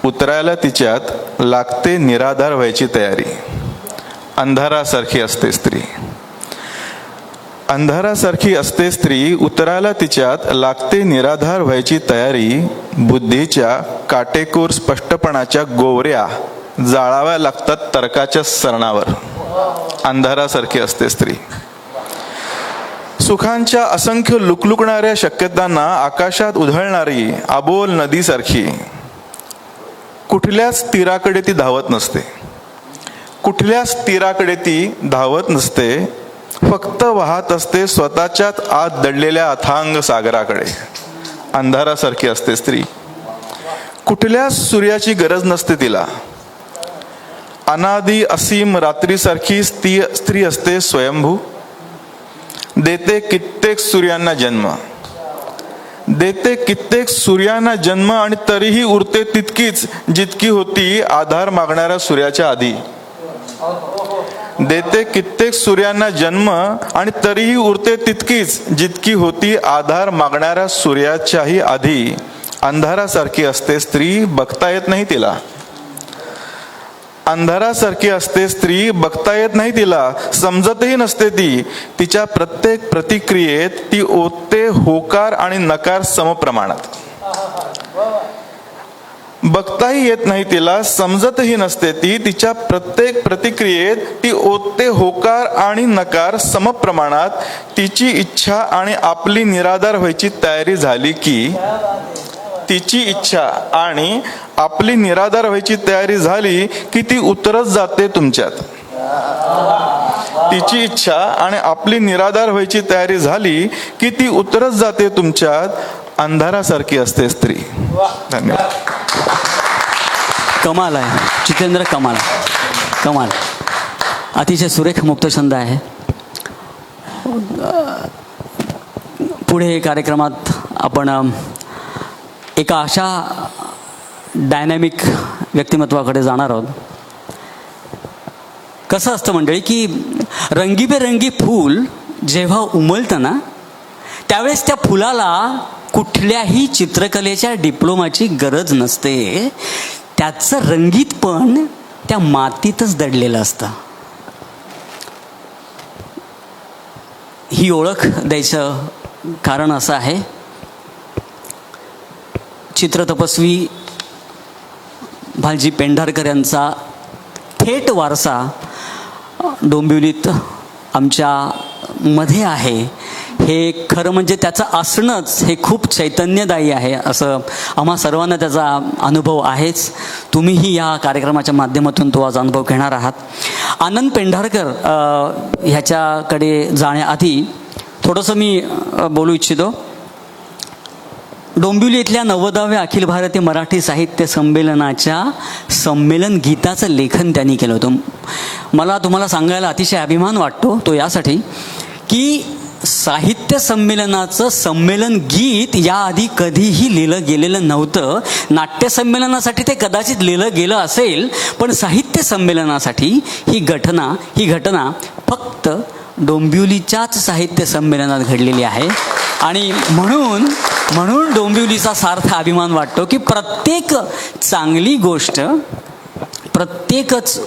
उतरायला तिच्यात लागते निराधार व्हायची तयारी. अंधारासारखी असते स्त्री, अंधारासारखी असते स्त्री, उतरायला तिच्यात लागते निराधार व्हायची तयारी. बुद्धीच्या काटेकोर स्पष्टपणाच्या गोवऱ्या जाळाव्या लागतात तर्काच्या सरणावर. अंधारासारखी असते स्त्री. सुखांच्या असंख्य लुकलुकणाऱ्या शक्यतांना आकाशात उधळणारी अबोल नदीसारखी. कुठल्याच तीराकडे ती धावत नसते, कुठल्याच तीराकडे ती धावत नसते, फक्त वाहत असते स्वतःच्याच आत दडलेल्या अथांग सागराकडे. अंधारासारखी असते स्त्री. कुठल्याच सूर्याची गरज नसते तिला. अनादी असीम रात्रीसारखी स्त्री असते स्वयंभू. देते कित्येक सूर्यांना जन्म, देते कित्येक सूर्यांना जन्म, आणि तरीही उरते तितकीच जितकी होती आधार मागणाऱ्या सूर्याच्या आधी. देते कित्येक सूर्यांना जन्म, आणि तरीही उरते तितकीच जितकी होती आधार मागणाऱ्या सूर्याच्याही आधी. अंधारासारखी असते स्त्री, बघता येत नाही तिला. अंधारासारखी असते स्त्री, बघता येत नाही तिला, समजतही नसते ती. तिच्या प्रत्येक प्रतिक्रियेत ती ओतते होकार आणि नकार समप्रमाणात. बघताही येत नाही तिला, समजतही नसते ती. तिच्या प्रत्येक प्रतिक्रियेत ती ओतते होकार आणि नकार समप्रमाणात. तिची इच्छा आणि आपली निराधार व्हायची तयारी झाली की, तिची इच्छा आणि आपली निराधार व्हायची तयारी झाली की ती उतरत जाते तुमच्यात. तिची इच्छा आणि आपली निराधार व्हायची तयारी झाली की ती उतरत जाते तुमच्यात. अंधारासारखी असते स्त्री. धन्यवाद. कमाल आहे जितेंद्र, कमाल कमाल. अतिशय सुरेख मुक्तछंद आहे. पुढे कार्यक्रमात आपण एका अशा डायनॅमिक व्यक्तिमत्वाकडे जाणार आहोत. कसं असतं मंडळी की रंगीबेरंगी फूल जेव्हा उमलतं ना त्यावेळेस त्या फुलाला कुठल्याही चित्रकलेच्या डिप्लोमाची गरज नसते. त्याचं रंगीतपण त्या मातीतच दडलेलं असतं. ही ओळख द्यायचं कारण असं आहे, चित्रतपस्वी भालजी पेंढारकर यांचा थेट वारसा डोंबिवलीत आमच्या मध्ये आहे. हे खरं म्हणजे त्याचं असणंच हे खूप चैतन्यदायी आहे, असं आम्हा सर्वांना त्याचा अनुभव आहेच. तुम्हीही या कार्यक्रमाच्या माध्यमातून तो आज अनुभव घेणार आहात. आनंद पेंढारकर ह्याच्याकडे जाण्याआधी थोडंसं मी बोलू इच्छितो. डोंबिवली इथल्या 90व्या अखिल भारतीय मराठी साहित्य संमेलनाच्या संमेलन गीताचं लेखन त्यांनी केलं होतं. मला तुम्हाला सांगायला अतिशय अभिमान वाटतो तो यासाठी की साहित्य संमेलनाचं संमेलन गीत याआधी कधीही लिहिलं गेलेलं नव्हतं. नाट्यसंमेलनासाठी ते कदाचित लिहिलं गेलं असेल, पण साहित्य संमेलनासाठी ही घटना फक्त डोंबिवलीच्याच साहित्य संमेलनात घडलेली आहे. आणि म्हणून डोंबिवलीचा सार्थ अभिमान वाटतो की प्रत्येक चांगली गोष्ट, प्रत्येकच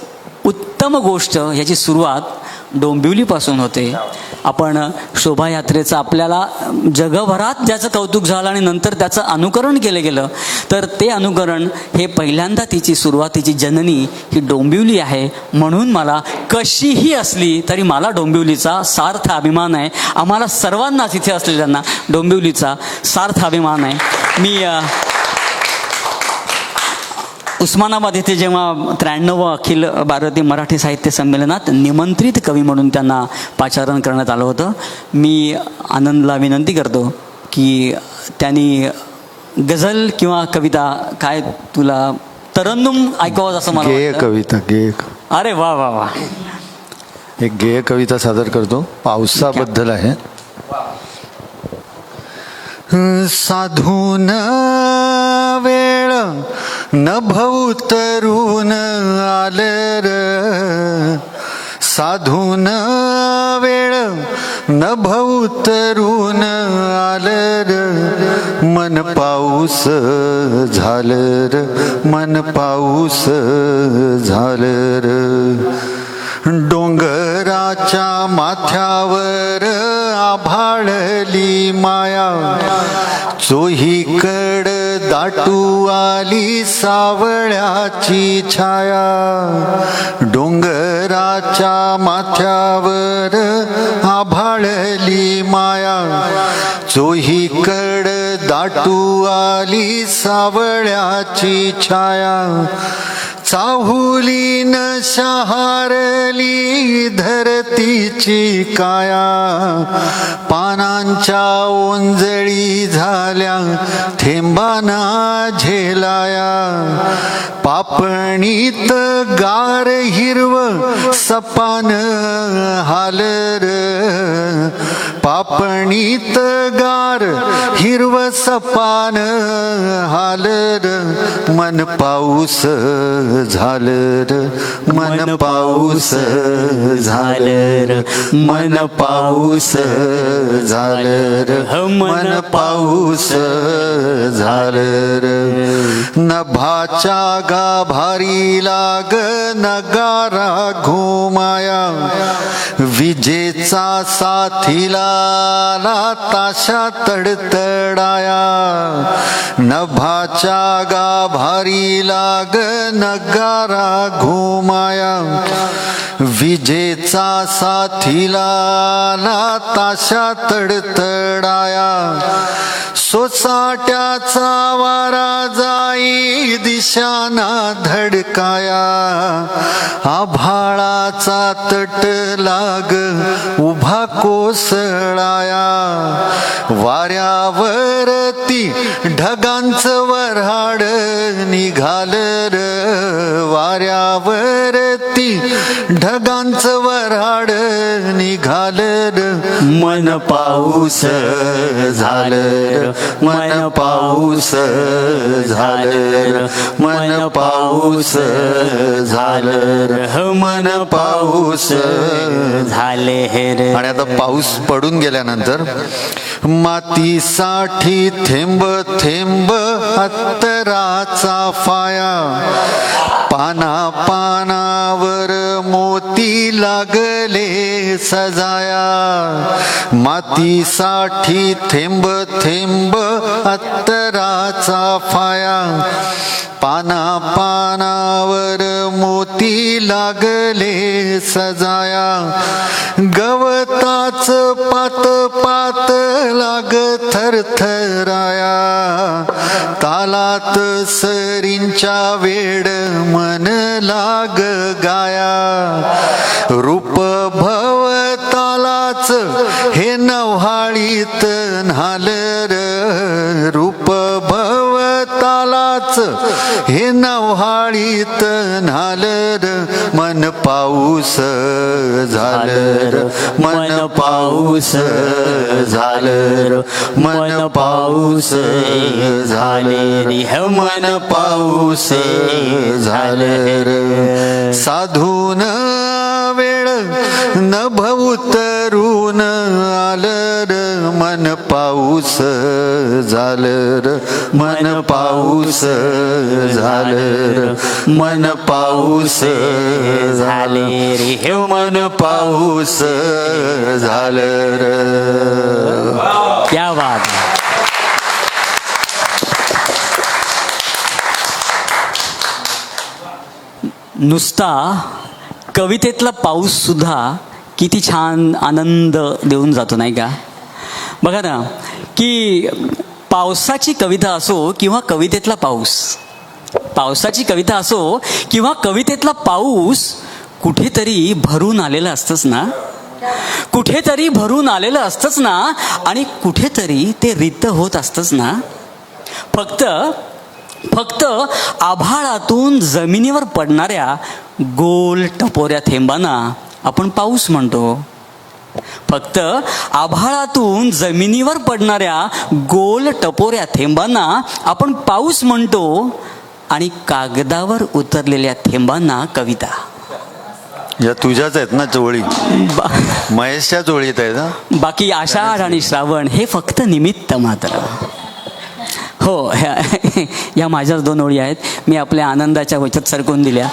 उत्तम गोष्ट ह्याची सुरुवात डोंबिवलीपासून होते. आपण शोभायात्रेचं आपल्याला जगभरात ज्याचं कौतुक झालं आणि नंतर त्याचं अनुकरण केलं गेलं, तर ते अनुकरण हे पहिल्यांदा तिची सुरुवातीची जननी ही डोंबिवली आहे. म्हणून मला कशीही असली तरी मला डोंबिवलीचा सार्थ अभिमान आहे. आम्हाला सर्वांनाच इथे असलेल्यांना डोंबिवलीचा सार्थ अभिमान आहे. मी उस्मानाबाद येथे जेव्हा 93वं अखिल भारतीय मराठी साहित्य संमेलनात निमंत्रित कवी म्हणून त्यांना पाचारण करण्यात आलं होतं. मी आनंदला विनंती करतो की त्यांनी गझल किंवा कविता, काय तुला तरन्नुम ऐकावं असं मला गेय वाटतं. कविता, गेय. अरे वा वा वा. एक गेय कविता सादर करतो, पावसाबद्दल आहे. साधून वेळ नभऊ तरुण आलर, साधून वेळ नभऊ तरुण आलर, मन पाऊस झालर, मन पाऊस झालर. डोंगराच्या माथ्यावर आभाळली माया, चोहीकड दाटू आली सावळ्याची छाया. डोंगराच्या माथ्यावर आभाळली माया, चोहीकड दाटू आली सावळ्याची छाया. चाहुलीन शहारली धरतीची काया, पानांच्या ओंजळी झाल्या थेंबाना झेलाया. पापणीत गार हिरव सपान हालर, पापणीत गार हिरव सपान हालर. मन पाऊस झालर, मन पाऊस झालर, मन पाऊस झालर, मन पाऊस झालर. नभाच्या गाभारी लाग नगारा घुमाया, विजेचा साथीला ताशा तडतडाया. नभाच्या गाभारी लाग नगारा घुमाया, विजेचा साथीला ताशा तडतडाया. सोसाट्याचा वारा जाई दिशाना धडकाया, आभाळाचा तट लाग उभा कोसळाया, वाऱ्यावरती ढगांचं वऱ्हाड निघालं र, वाऱ्यावरती ढगांचं वऱ्हाड निघालं र, मन पाऊस झालं, मन पाऊस झालं, मन पाऊस झालं, मन पाऊस झाले हे रे. आणि आता पाऊस पडून गेल्यानंतर मातीसाठी थेंब थेंब अत्तराचा फाया, पाना पानावर मोती लागले सजाया, मातीसाठी थेंब थेंब अत्तराचा फाया, पाना पानावर मोती लागले सजाया, गवताच पात पात लाग थरथराया, तालात सरींच्या वेड मन लाग गाया, रूप भवतालाच हे नव्हाळीत न्हालर, रूप भवतालाच हे नव्हाळीत न्हालर, मन पाऊस झालर, मन पाऊस झालर, मन पाऊस झाले रे, मन पाऊस झालर, साधून वेळ नभउतरून आलर, मन पाऊस झालर, मन पाऊस झालर, मन पाऊस झाले रे, मन पाऊस झालर. क्या बात. नुसता कवितेतला पाऊस सुद्धा किती छान आनंद देऊन जातो नाही का. बघा ना की पावसाची कविता असो किंवा कवितेतला पाऊस, पावसाची कविता असो किंवा कवितेतला पाऊस कुठेतरी भरून आलेलं असतंच ना, कुठेतरी भरून आलेलं असतंच ना, आणि कुठेतरी ते रित होत असतंच ना. फक्त फक्त आभाळातून जमिनीवर पडणाऱ्या गोल टपोऱ्या थेंबांना आपण पाऊस म्हणतो. फक्त आभाळातून जमिनीवर पडणाऱ्या गोल टपोऱ्या थेंबांना आपण पाऊस म्हणतो, आणि कागदावर उतरलेल्या थेंबांना कविता. या तुझ्याच आहेत ना चोळी, महेशच्या चोळीत आहे ना. बाकी आषाढ आणि श्रावण हे फक्त निमित्त मात्र. हो, या माझ्याच 2 ओळी आहेत, मी आपल्या आनंदाच्या वचत सरकवून दिल्या.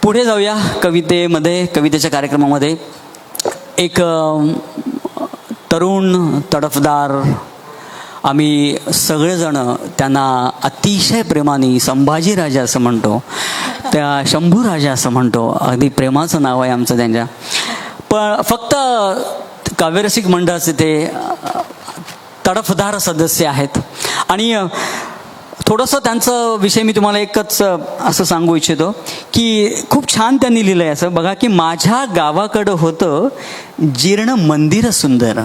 पुढे जाऊया कवितेमध्ये. कवितेच्या कार्यक्रमामध्ये एक तरुण तडफदार, आम्ही सगळेजण त्यांना अतिशय प्रेमाने संभाजीराजा असं म्हणतो, त्या शंभूराजा असं म्हणतो, अगदी प्रेमाचं नाव आहे आमचं त्यांच्या. पण फक्त काव्यरसिक मंडळाचे ते तडफदार सदस्य आहेत. आणि थोडंसं त्यांचं विषय मी तुम्हाला एकच असं सांगू इच्छितो की खूप छान त्यांनी लिहिलं आहे असं. बघा की माझ्या गावाकडं होतं जीर्ण मंदिर सुंदर.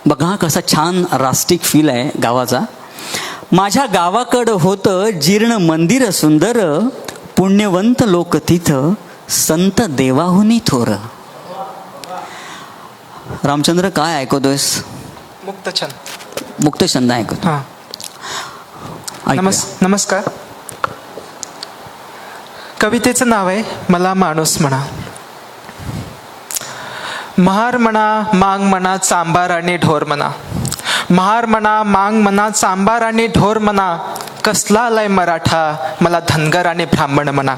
बघा कसा छान रास्टिक फील आहे गावाचा. माझ्या गावाकडं होतं जीर्ण मंदिर सुंदर, पुण्यवंत लोक तिथं संत देवाहुनी थोर. रामचंद्र काय ऐकतोयस? मुक्तछंद ऐकतो. हां, नमस्कार. कवितेचं नाव आहे मला माणूस म्हणा. महार म्हणा, मांग म्हणा, चांबार आणि ढोर म्हणा. महार म्हणा, मांग म्हणा, चांबार आणि ढोर म्हणा. कसला आलाय मराठा, मला धनगर आणि ब्राह्मण म्हणा.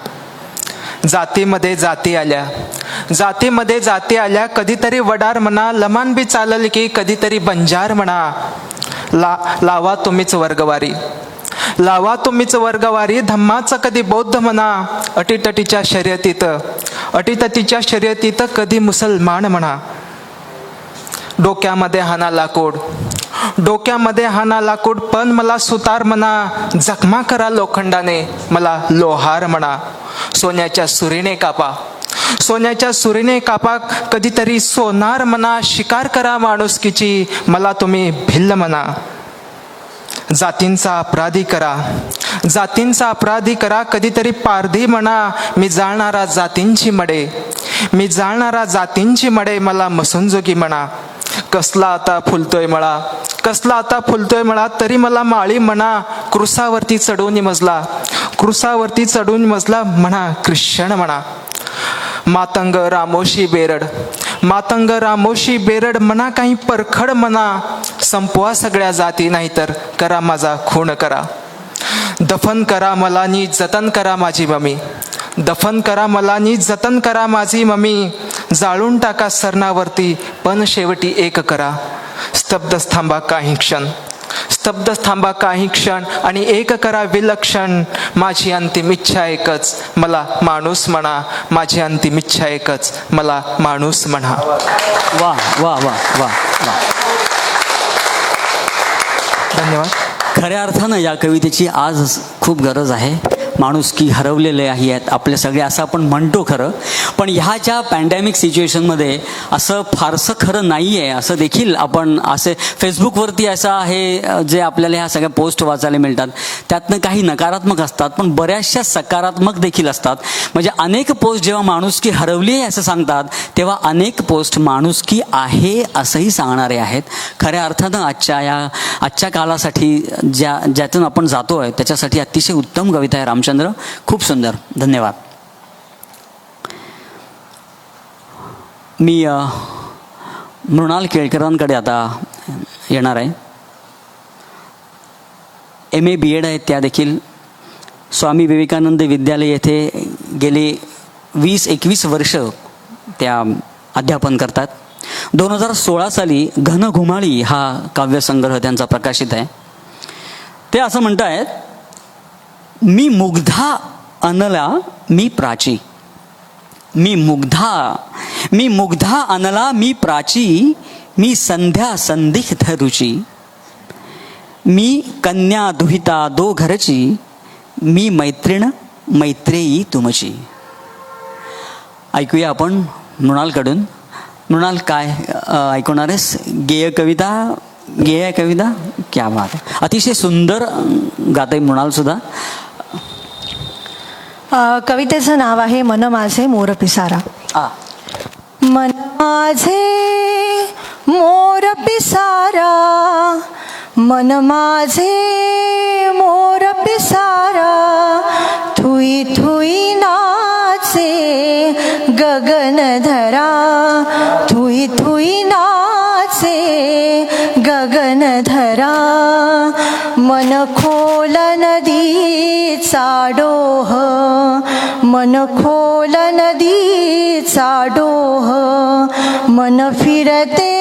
जातीमध्ये जाती आल्या, जातीमध्ये जाती आल्या. कधीतरी वडार म्हणा, लमान बी चालल की कधीतरी बंजार म्हणा. लावा तुम्हीच वर्गवारी, लावा तुम्हीच वर्गवारी. धम्माचं कधी बौद्ध म्हणा. अटीतटीच्या शर्यतीत, अटीतटीच्या शर्यतीत कधी मुसलमान म्हणा. डोक्यामध्ये हाना लाकूड, डोक्यामध्ये हाना लाकूड पण मला सुतार म्हणा, जखमा करा लोखंडाने मला लोहार म्हणा. सोन्याच्या सुरीने कापा, सोन्याच्या सुरीने कापा, कधीतरी सोनार म्हणा. शिकार करा माणुसकीची मला तुम्ही भिल्ल म्हणा. जातींचा अपराधी करा, जातींचा अपराधी करा, कधीतरी पारधी म्हणा. मी जाळणारा जातींची मडे, मी जाळणारा जातींची मडे मला मसुंजोगी म्हणा. कसला आता फुलतोय मळा, कसला आता फुलतोय मळा, तरी मला माळी म्हणा. क्रुसावरती चढून मजला, क्रुसावरती चढून मजला म्हणा ख्रिश्चन म्हणा. मातंग रामोशी बेरड, मातंग रामोशी बेरड म्हणा. काही परखड म्हणा, संपवा सगळ्या जाती, नाहीतर करा माझा खून करा. दफन करा मला नी जतन करा माझी मम्मी, दफन करा मला नी जतन करा माझी मम्मी. जाळून टाका सरणावरती पण शेवटी एक करा. स्तब्ध थांबा काही क्षण, स्तब्ध थांबा काही क्षण आणि एक करा विलक्षण. माझी अंतिम इच्छा एकच, मला माणूस म्हणा. माझी अंतिम इच्छा एकच, मला माणूस म्हणा. वा वा वा वा वा. धन्यवाद. खऱ्या अर्थानं या कवितेची आज खूप गरज आहे. माणुसकी हरवलेले आहेत आपले सगळे असं आपण म्हणतो खरं, पण ह्या ज्या पॅन्डेमिक सिच्युएशनमध्ये असं फारसं खरं नाही आहे असं देखील आपण असे फेसबुकवरती असं आहे जे आपल्याला ह्या सगळ्या पोस्ट वाचायला मिळतात त्यातनं काही नकारात्मक असतात पण बऱ्याचशा सकारात्मक देखील असतात. म्हणजे अनेक पोस्ट जेव्हा माणुसकी हरवली आहे असं सांगतात तेव्हा अनेक पोस्ट माणुसकी आहे असंही सांगणारे आहेत. खऱ्या अर्थानं आजच्या काळासाठी ज्यातून आपण जातो आहे त्याच्यासाठी अतिशय उत्तम कविता आहे रामचंद्र. खूप सुंदर, धन्यवाद. मी मृणाल केळकरांकडे आता येणार आहे. MA BEd आहेत त्या देखील. स्वामी विवेकानंद विद्यालय येथे गेले 20-21 वर्ष त्या अध्यापन करतात. 2016 साली घनघुमाळी हा काव्यसंग्रह त्यांचा प्रकाशित आहे. ते असं म्हणत आहेत, मी मुग्धा अनला मी प्राची, मी मुग्धा अनला मी प्राची, मी संध्या संदिग्ध रुची, मी कन्या दुहिता दो घरची, मी मैत्रीण मैत्रेयी तुमची. ऐकूया आपण मृणालकडून. मृणाल काय ऐकवणार आहेस? गेय कविता क्या बात आहे. अतिशय सुंदर गाते मृणाल सुद्धा. कवितेचं नाव आहे मन माझे मोर पिसारा. मन माझे मोर पिसारा, मन माझे मोर पिसारा, थुई थुई नाचे गगनधरा, थुई थुई नाचे गगनधरा. मन खोल नदीचा डोह, मन खोल नदीचा डोह, मन फिरते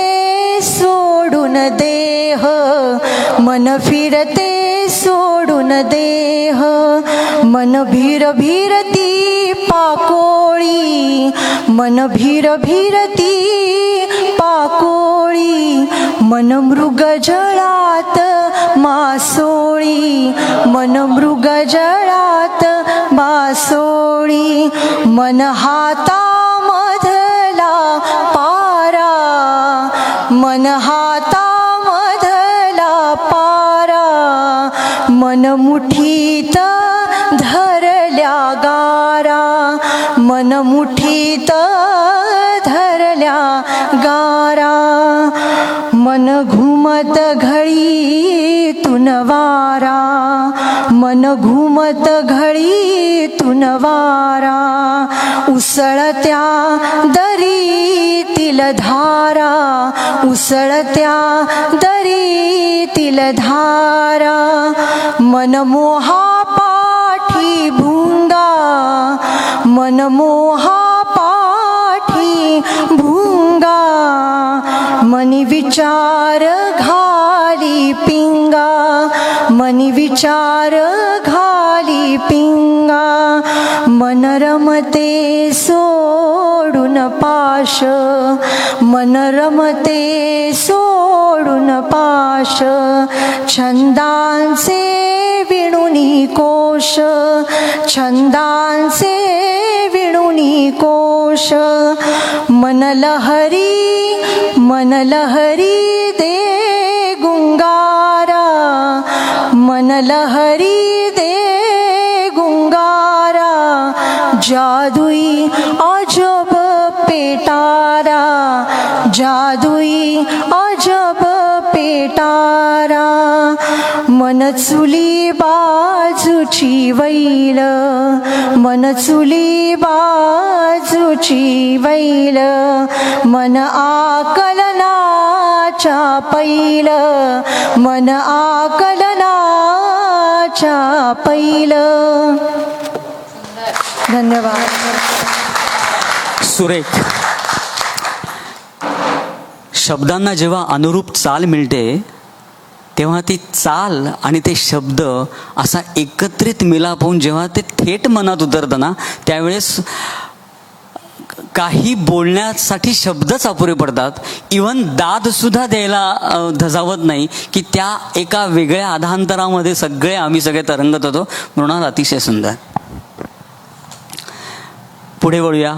सोडून देह, मन फिरते सोडून देह. मन भीर भीरती पाकोळी, मन भीर भीरती पाकोळी, मन मृग जळात मासोळी, मन मृग जळात मासोळी. मन हातामधला पारा, मन हातामधला पारा, मन मुठीत धरल्या गारा, मन मुठीत धरल्या गारा. मन घुमत घळी तुनवारा, मन घुमत घळी तुनवारा. उसळत्या दरीतील धारा, उसळत्या दरीतील धारा. मन मोहा पाठी भुंगा, मन मोहा पाठी भुंगा. मनी विचार घाली पिंगा, मनी विचार घाली पिंगा. मन रमते सोडून पाश, मन रमते सोडून पाश, छंदांचे विणुनी कोश, छंदांचे विणुनी कोश, मन लहरी दे गुंगारा, मन लहरी दे गुंगारा, जादुई अजब पेटारा, जादुई अजब पेटारा, मन चुली बाजूची वैल, मन चुली बाजूची वैल, मन आकलनाच्या पैल, मन आकलनाच्या पैल. धन्यवाद. सुरेख. शब्दांना जेव्हा अनुरूप चाल मिळते तेव्हा ती चाल आणि ते शब्द असा एकत्रित मिलाप होऊन जेव्हा ते थेट मनात उतरतं ना, त्यावेळेस काही बोलण्यासाठी शब्दच अपुरे पडतात. इवन दादसुद्धा द्यायला धजावत नाही की त्या एका वेगळ्या अधांतरामध्ये आम्ही सगळे तरंगत होतो. म्हणून अतिशय सुंदर. पुढे वळूया.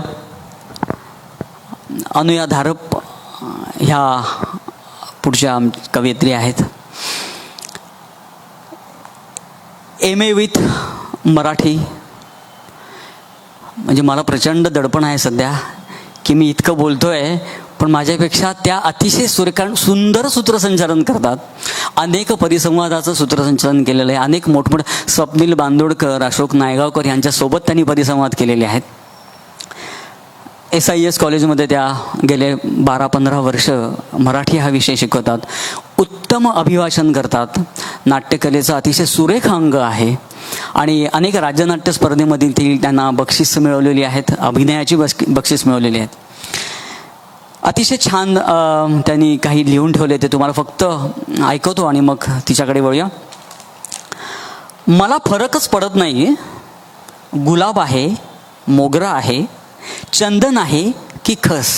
अनुया धारप ह्या पुढच्या कवयित्री आहेत. MA with Marathi. म्हणजे मला प्रचंड दडपण आहे सध्या की मी इतकं बोलतोय, पण माझ्यापेक्षा त्या अतिशय सुंदर सूत्रसंचालन करतात. अनेक परिसंवादाचं सूत्रसंचालन केलेलं आहे. अनेक मोठमोठे स्वप्नील बांदोडकर, अशोक नायगावकर यांच्यासोबत त्यांनी परिसंवाद केलेले आहेत. SIS कॉलेजमध्ये त्या गेले 12-15 वर्ष मराठी हा विषय शिकवतात. उत्तम अभिभाषण करतात. नाट्यकलेचा अतिशय सुरेख अंग आहे आणि अनेक राज्यनाट्य स्पर्धेमधील त्यांना बक्षीस मिळवलेली आहेत. अभिनयाची बक्षीस मिळवलेली आहेत. अतिशय छान त्यांनी काही लिहून ठेवले, ते तुम्हाला फक्त ऐकवतो आणि मग तिच्याकडे वळूया. मला फरकच पडत नाही गुलाब आहे, मोगरा आहे, चंदन आहे की खस.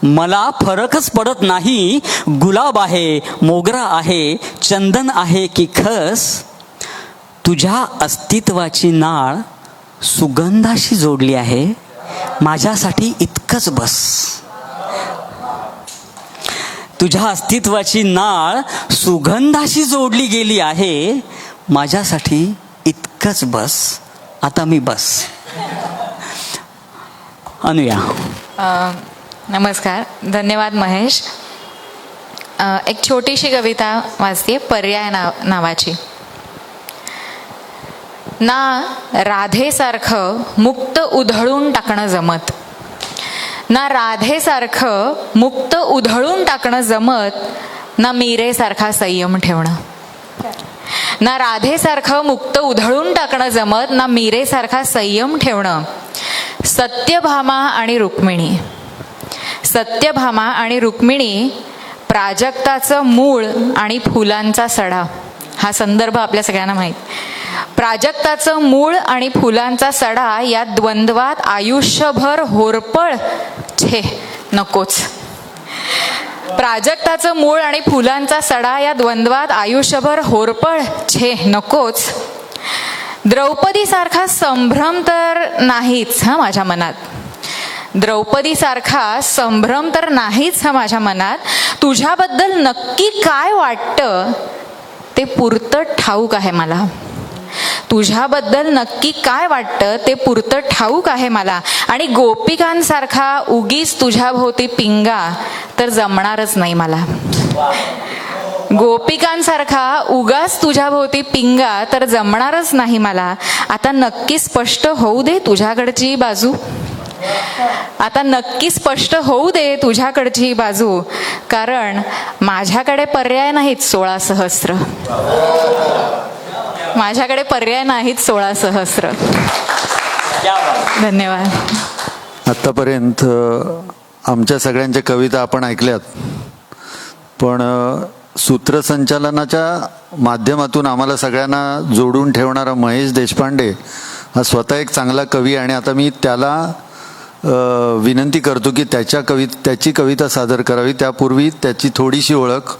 मला फरकच पडत नाही गुलाब आहे, मोगरा आहे, चंदन आहे की खस. तुझ्या अस्तित्वाची नाळ सुगंधाशी जोडली आहे, माझ्यासाठी इतकंच बस. तुझ्या अस्तित्वाची नाळ सुगंधाशी जोडली गेली आहे, माझ्यासाठी इतकंच बस. आता मी बस. अनुया. नमस्कार. धन्यवाद महेश. एक छोटीशी कविता वाचते, पर्याय नावाची. ना राधेसारखं मुक्त उधळून टाकणं जमत, ना राधेसारखं मुक्त उधळून टाकणं जमत, ना मीरेसारखा संयम ठेवणं. ना राधेसारखं मुक्त उधळून टाकणं जमत, ना मीरेसारखा संयम ठेवणं. सत्यभामा आणि रुक्मिणी. सत्यभामा आणि रुक्मिणी, प्राजक्ताचं मूळ आणि फुलांचा सडा. हा संदर्भ आपल्या सगळ्यांना माहीत. प्राजक्ताचं मूळ आणि फुलांचा सडा या द्वंद्वात आयुष्यभर होरपळ, छे नकोच. प्राजक्ताचं मूळ आणि फुलांचा सडा या द्वंद्वात आयुष्यभर होरपळ, छे नकोच. द्रौपदीसारखा संभ्रम तर नाहीच हा माझ्या मनात. द्रौपदीसारखा संभ्रम तर नाहीच हा माझ्या मनात. तुझ्याबद्दल नक्की काय वाटतं ते पुरतं ठाऊक आहे मला. तुझ्याबद्दल नक्की काय वाटतं ते पुरतं ठाऊक आहे मला. आणि गोपिकांसारखा उगीच तुझ्याभोवती पिंगा तर जमणारच नाही मला. गोपिकांसारखा उगाच तुझ्याभोवती पिंगा तर जमणारच नाही मला. आता नक्की स्पष्ट होऊ दे तुझ्याकडची बाजू. आता नक्की स्पष्ट होऊ दे तुझ्याकडची बाजू. कारण माझ्याकडे पर्याय नाहीत 16 सहस्र. माझ्याकडे पर्याय नाहीत 16 सहस्र. धन्यवाद. आत्तापर्यंत आमच्या सगळ्यांच्या कविता आपण ऐकल्यात, पण सूत्रसंचालनाच्या माध्यमातून आम्हाला सगळ्यांना जोडून ठेवणारा महेश देशपांडे हा स्वतः एक चांगला कवी आणि आता मी त्याला विनंती करतो की त्याची कविता सादर करावी. त्यापूर्वी त्याची थोडीशी ओळख.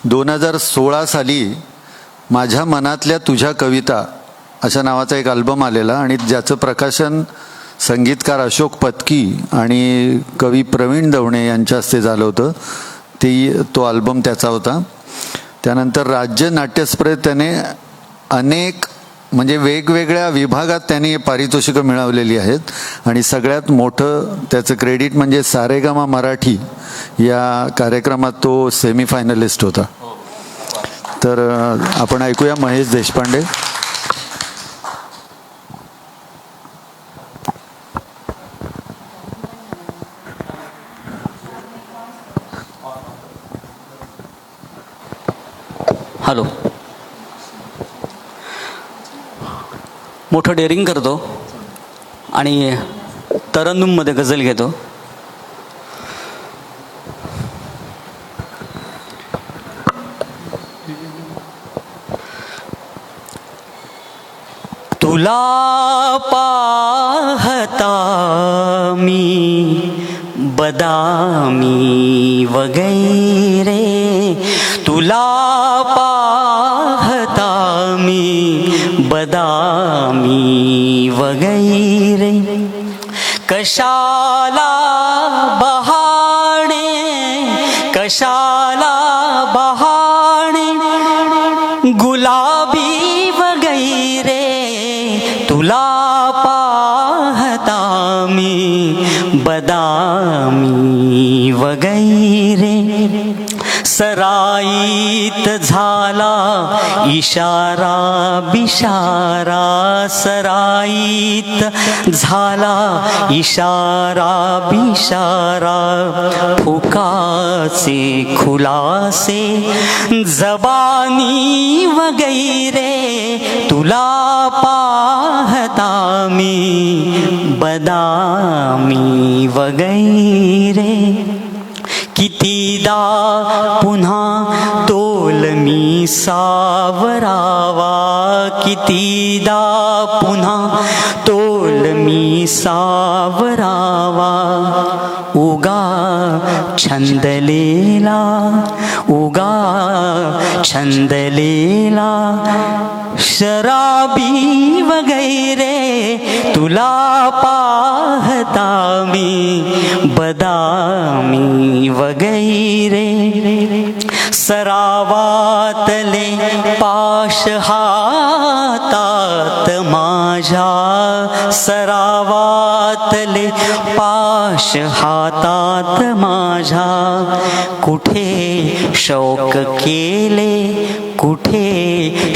2016 साली माझ्या मनातल्या तुझ्या कविता अशा नावाचा एक अल्बम आलेला आणि ज्याचं प्रकाशन संगीतकार अशोक पत्की आणि कवी प्रवीण दवणे यांच्या हस्ते झालं होतं. तो अल्बम त्याचा होता. त्यानंतर राज्य नाट्यस्पर्धेत त्याने अनेक म्हणजे वेगवेगळ्या विभागात त्यांनी पारितोषिकं मिळवलेली आहेत आणि सगळ्यात मोठं त्याचं क्रेडिट म्हणजे सारेगामा मराठी या कार्यक्रमात तो सेमीफायनलिस्ट होता. तर आपण ऐकूया महेश देशपांडे. हॅलो. मोठं डेअरिंग करतो आणि तरन्नुममध्ये गझल घेतो. तुला पाहता मी बदामी वगैरे, तुला पाहता मी बदामी वगैरे, कशाला बहाणे, कशाला बहाणे, गुलाबी वगैरे, तुला पाहता मी बदामी वगैरे, सराईत झाला इशारा बिशारा, सराईत झाला इशारा बिशारा, फुकाचे खुलासे जबानी वगैरे, तुला पाहता मी बदामी वगैरे, कितीदा पुन्हा तोल मी सावरावा, कितीदा पुन्हा तोल मी सावरावा, उगा छंदलेला, उगा छंदलेला, शराबी वगैरे, तुला पाहता मी बदामी वगैरे, सरावातले पाश हातात माझ्या, सरावातले पाश हातात माझ्या, कुठे शौक केले, कुठे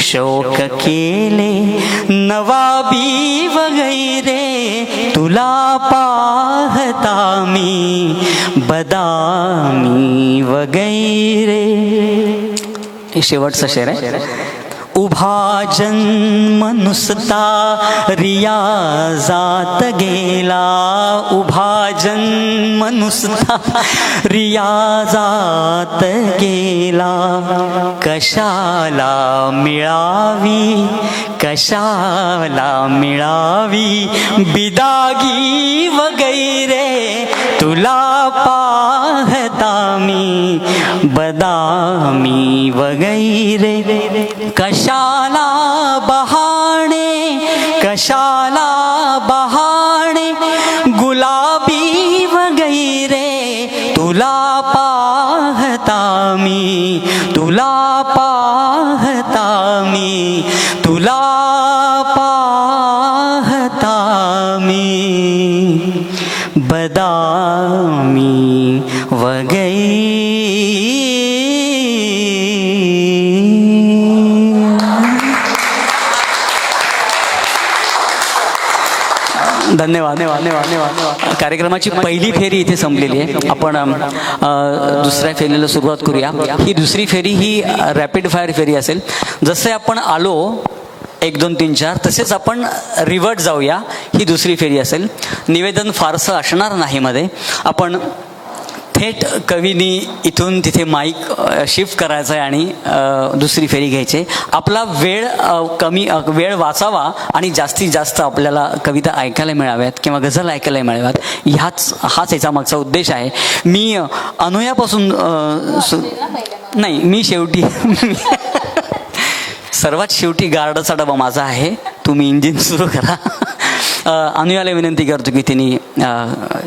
शौक केले, नवाबी वगैरे, तुला पाहता मी बदामी वगैरे. हे शेवटचा शेर आहे. उभा जन्म नुसता रियाजात गेला, उभा जन्म नुसता रियाजात गेला, कशाला मिळावी, कशाला मिळावी बिदागी वगैरे, तुला पाहता मी बदामी वगैरे, कशाला बहाणे, कशाला बहाणे, गुलाबी वगैरे, तुला पाहता मी, तुला पाहता मी, तुला पाहता मी बदामी वगैरे. धन्यवाद धन्यवाद धन्यवाद. कार्यक्रमाची पहिली फेरी इथे संपलेली आहे. आपण दुसऱ्या फेरीला सुरुवात करूया. ही दुसरी फेरी ही रॅपिड फायर फेरी असेल. जसे आपण आलो 1 2 3 4 तसेच आपण रिव्हर्ट जाऊया. ही दुसरी फेरी असेल. निवेदन फारसं असणार नाही मध्ये. आपण थेट कवीनी इथून तिथे माईक शिफ्ट करायचं आहे आणि दुसरी फेरी घ्यायची आहे. आपला वेळ वेळ वाचावा आणि जास्तीत जास्त आपल्याला कविता ऐकायला मिळाव्यात किंवा गझल ऐकायला मिळाव्यात, हाच याचा मागचा उद्देश आहे. मी अनुयापासून नाही, मी शेवटी सर्वात शेवटी गार्डचा डबा माझा आहे. तुम्ही इंजिन सुरू करा. अनुयाला विनंती करतो की तिने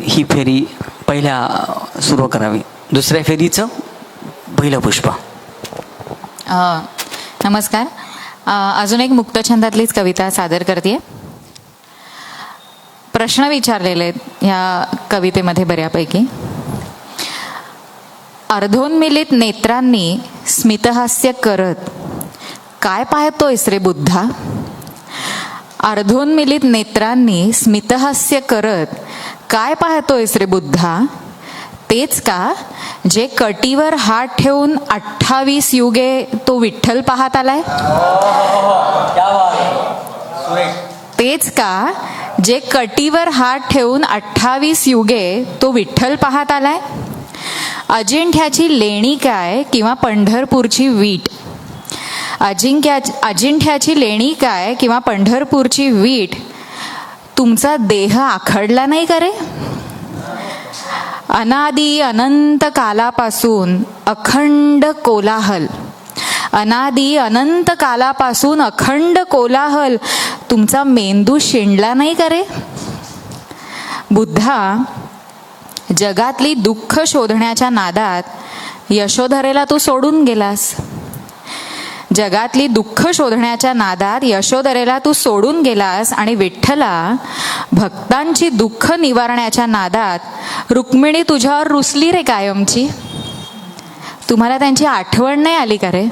ही फेरी पहिल्या सुरू करावी. दुसऱ्या फेरीचं पहिलं पुष्प. नमस्कार. अजून एक मुक्तछंदातलीच कविता सादर करते. प्रश्न विचारलेले आहेत ह्या कवितेमध्ये बऱ्यापैकी. अर्धोन्मिलित नेत्रांनी स्मितहास्य करत काय पाहतोयस रे बुद्धा? अर्धोन्मिलित नेत्रांनी स्मितहास्य करत काय पाहतोयस रे बुद्धा? तेच का जे कटीवर हात ठेवून 28 युगे तो विठ्ठल पाहत आलाय? तेच का जे कटीवर हात ठेवून 28 युगे तो विठ्ठल पाहत आलाय? अजिंठ्याची लेणी काय किंवा पंढरपूरची वीट? अजिंठ्याची लेणी काय किंवा पंढरपूरची वीट तुमचा देह आखडला नाही का रे? अनादी अनंत कालापासून अखंड कोलाहल, अनादी अनंत कालापासून अखंड कोलाहल तुमचा मेंदू शिंडला नाही का रे? बुद्धा, जगातली दुःख शोधण्याच्या नादात यशोधरेला तू सोडून गेलास. जगातली दुःख शोधण्याच्या नादात यशोधरेला तू सोडून गेलास आणि विठ्ठला, भक्तांची दुःख निवारण्याच्या नादात रुक्मिणी तुझ्यावर रुसली रे कायमची. तुम्हाला त्यांची आठवण नाही आली का रे?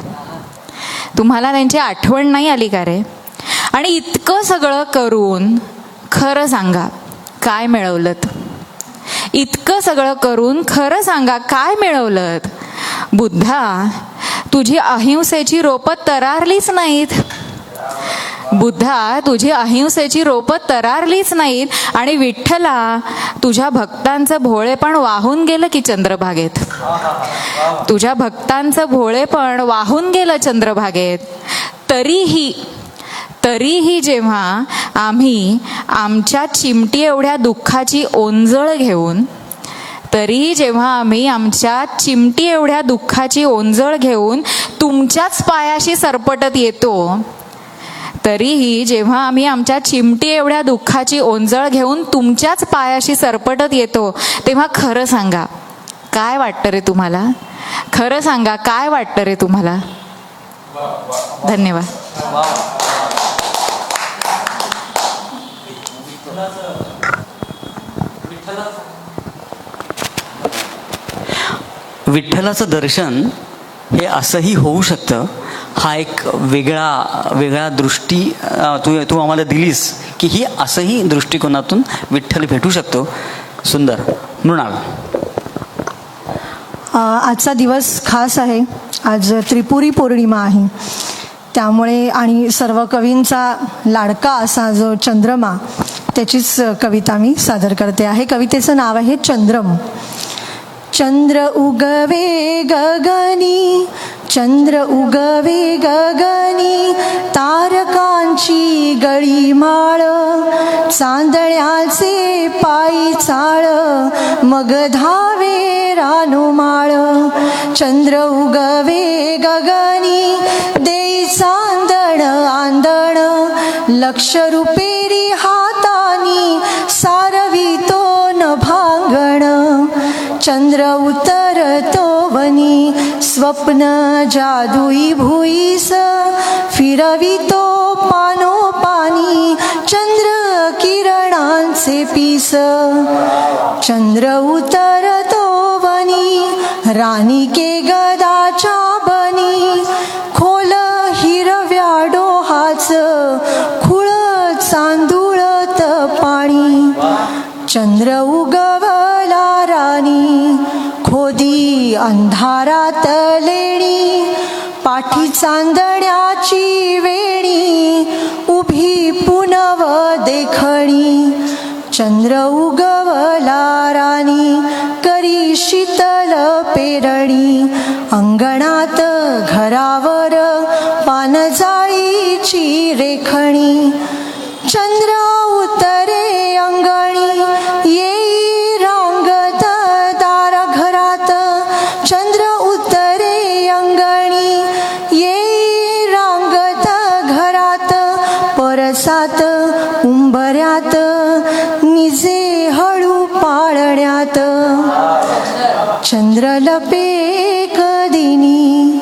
तुम्हाला त्यांची आठवण नाही आली का रे? आणि इतकं सगळं करून खरं सांगा काय मिळवलंत? इतकं सगळं करून खरं सांगा काय मिळवलंत? बुद्धा, तुझी अहिंसेची रोपं तरारलीच नाहीत. बुद्धा, तुझी अहिंसेची रोपं तरारलीच नाहीत आणि विठ्ठला, तुझ्या भक्तांचं भोळेपण वाहून गेलं की चंद्रभागेत. तुझ्या भक्तांचं भोळेपण वाहून गेलं चंद्रभागेत. तरीही जेव्हा आम्ही आमच्या चिमटी एवढ्या दुःखाची ओंजळ घेऊन तुमच्याच पायाशी सरपटत येतो, तरीही जेव्हा आम्ही आमच्या चिमटी एवढ्या दुःखाची ओंजळ घेऊन तुमच्याच पायाशी सरपटत येतो, तेव्हा खरं सांगा काय वाटतं रे तुम्हाला? खरं सांगा काय वाटतं रे तुम्हाला? धन्यवाद. विठ्ठलाचं दर्शन हे असंही होऊ शकतं. हा एक वेगळा दृष्टी तू आम्हाला दिलीस की ही असंही दृष्टिकोनातून विठ्ठल भेटू शकतो. सुंदर. मृणाल. आजचा दिवस खास आहे. आज त्रिपुरी पौर्णिमा आहे. त्यामुळे आणि सर्व कवींचा लाडका असा जो चंद्रमा, त्याचीच कविता मी सादर करते आहे. कवितेचं नाव आहे चंद्रम. चंद्र उगवे गगनी, चंद्र उगवे गगनी, तारकांची गळी माळ, चांदण्याचे पायी चाळ, मग धावे रानुमाळ. चंद्र उगवे गगनी, देई चांदण आंदण, लक्ष रुपेरी हातानी, सारवितो न भांगण. चंद्र उतरतो वनी, स्वप्न जादुई भुईस, फिरवितो पानोपानी, चंद्र किरणांचे पीस. चंद्र उतरतो वनी, राणी के गदाच्या बनी, खोल हिरव्या डोहाच, खुळ चांदुळत पाणी. चंद्र उगवला राणी, खोदी अंधारात लेणी, पाठी चांदण्याची वेणी, उभी पुनव देखणी. चंद्र उगवला राणी, करी शीतळ पेरणी अंगणात घरावर पानजाळीची रेखणी चंद्र उतरे अंगणी येई रांगत दार घरात चंद्र उतरे अंगणी येई रांगत घरात परसात उंबऱ्यात निजे हळू पाळण्यात चंद्रलपे एक दिनी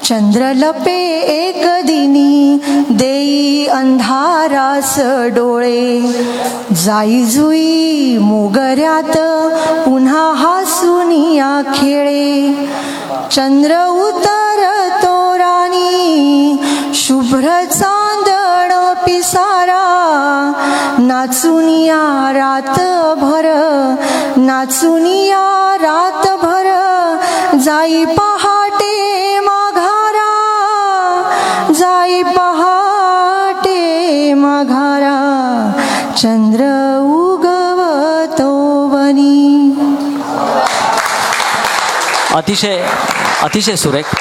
चंद्रलपे एक दिनी देई अंधारास डोळे जाई जुई मोगऱ्यात पुन्हा हसूनिया खेळे चंद्र उतरतो राणी शुभ्र चांदण पिसारा नाचुनिया रातभर नाचुनिया रातभर जाई पहाटे माघारा जाई पहाटे माघारा चंद्र उगवतो वनी. अतिशय सुरेख.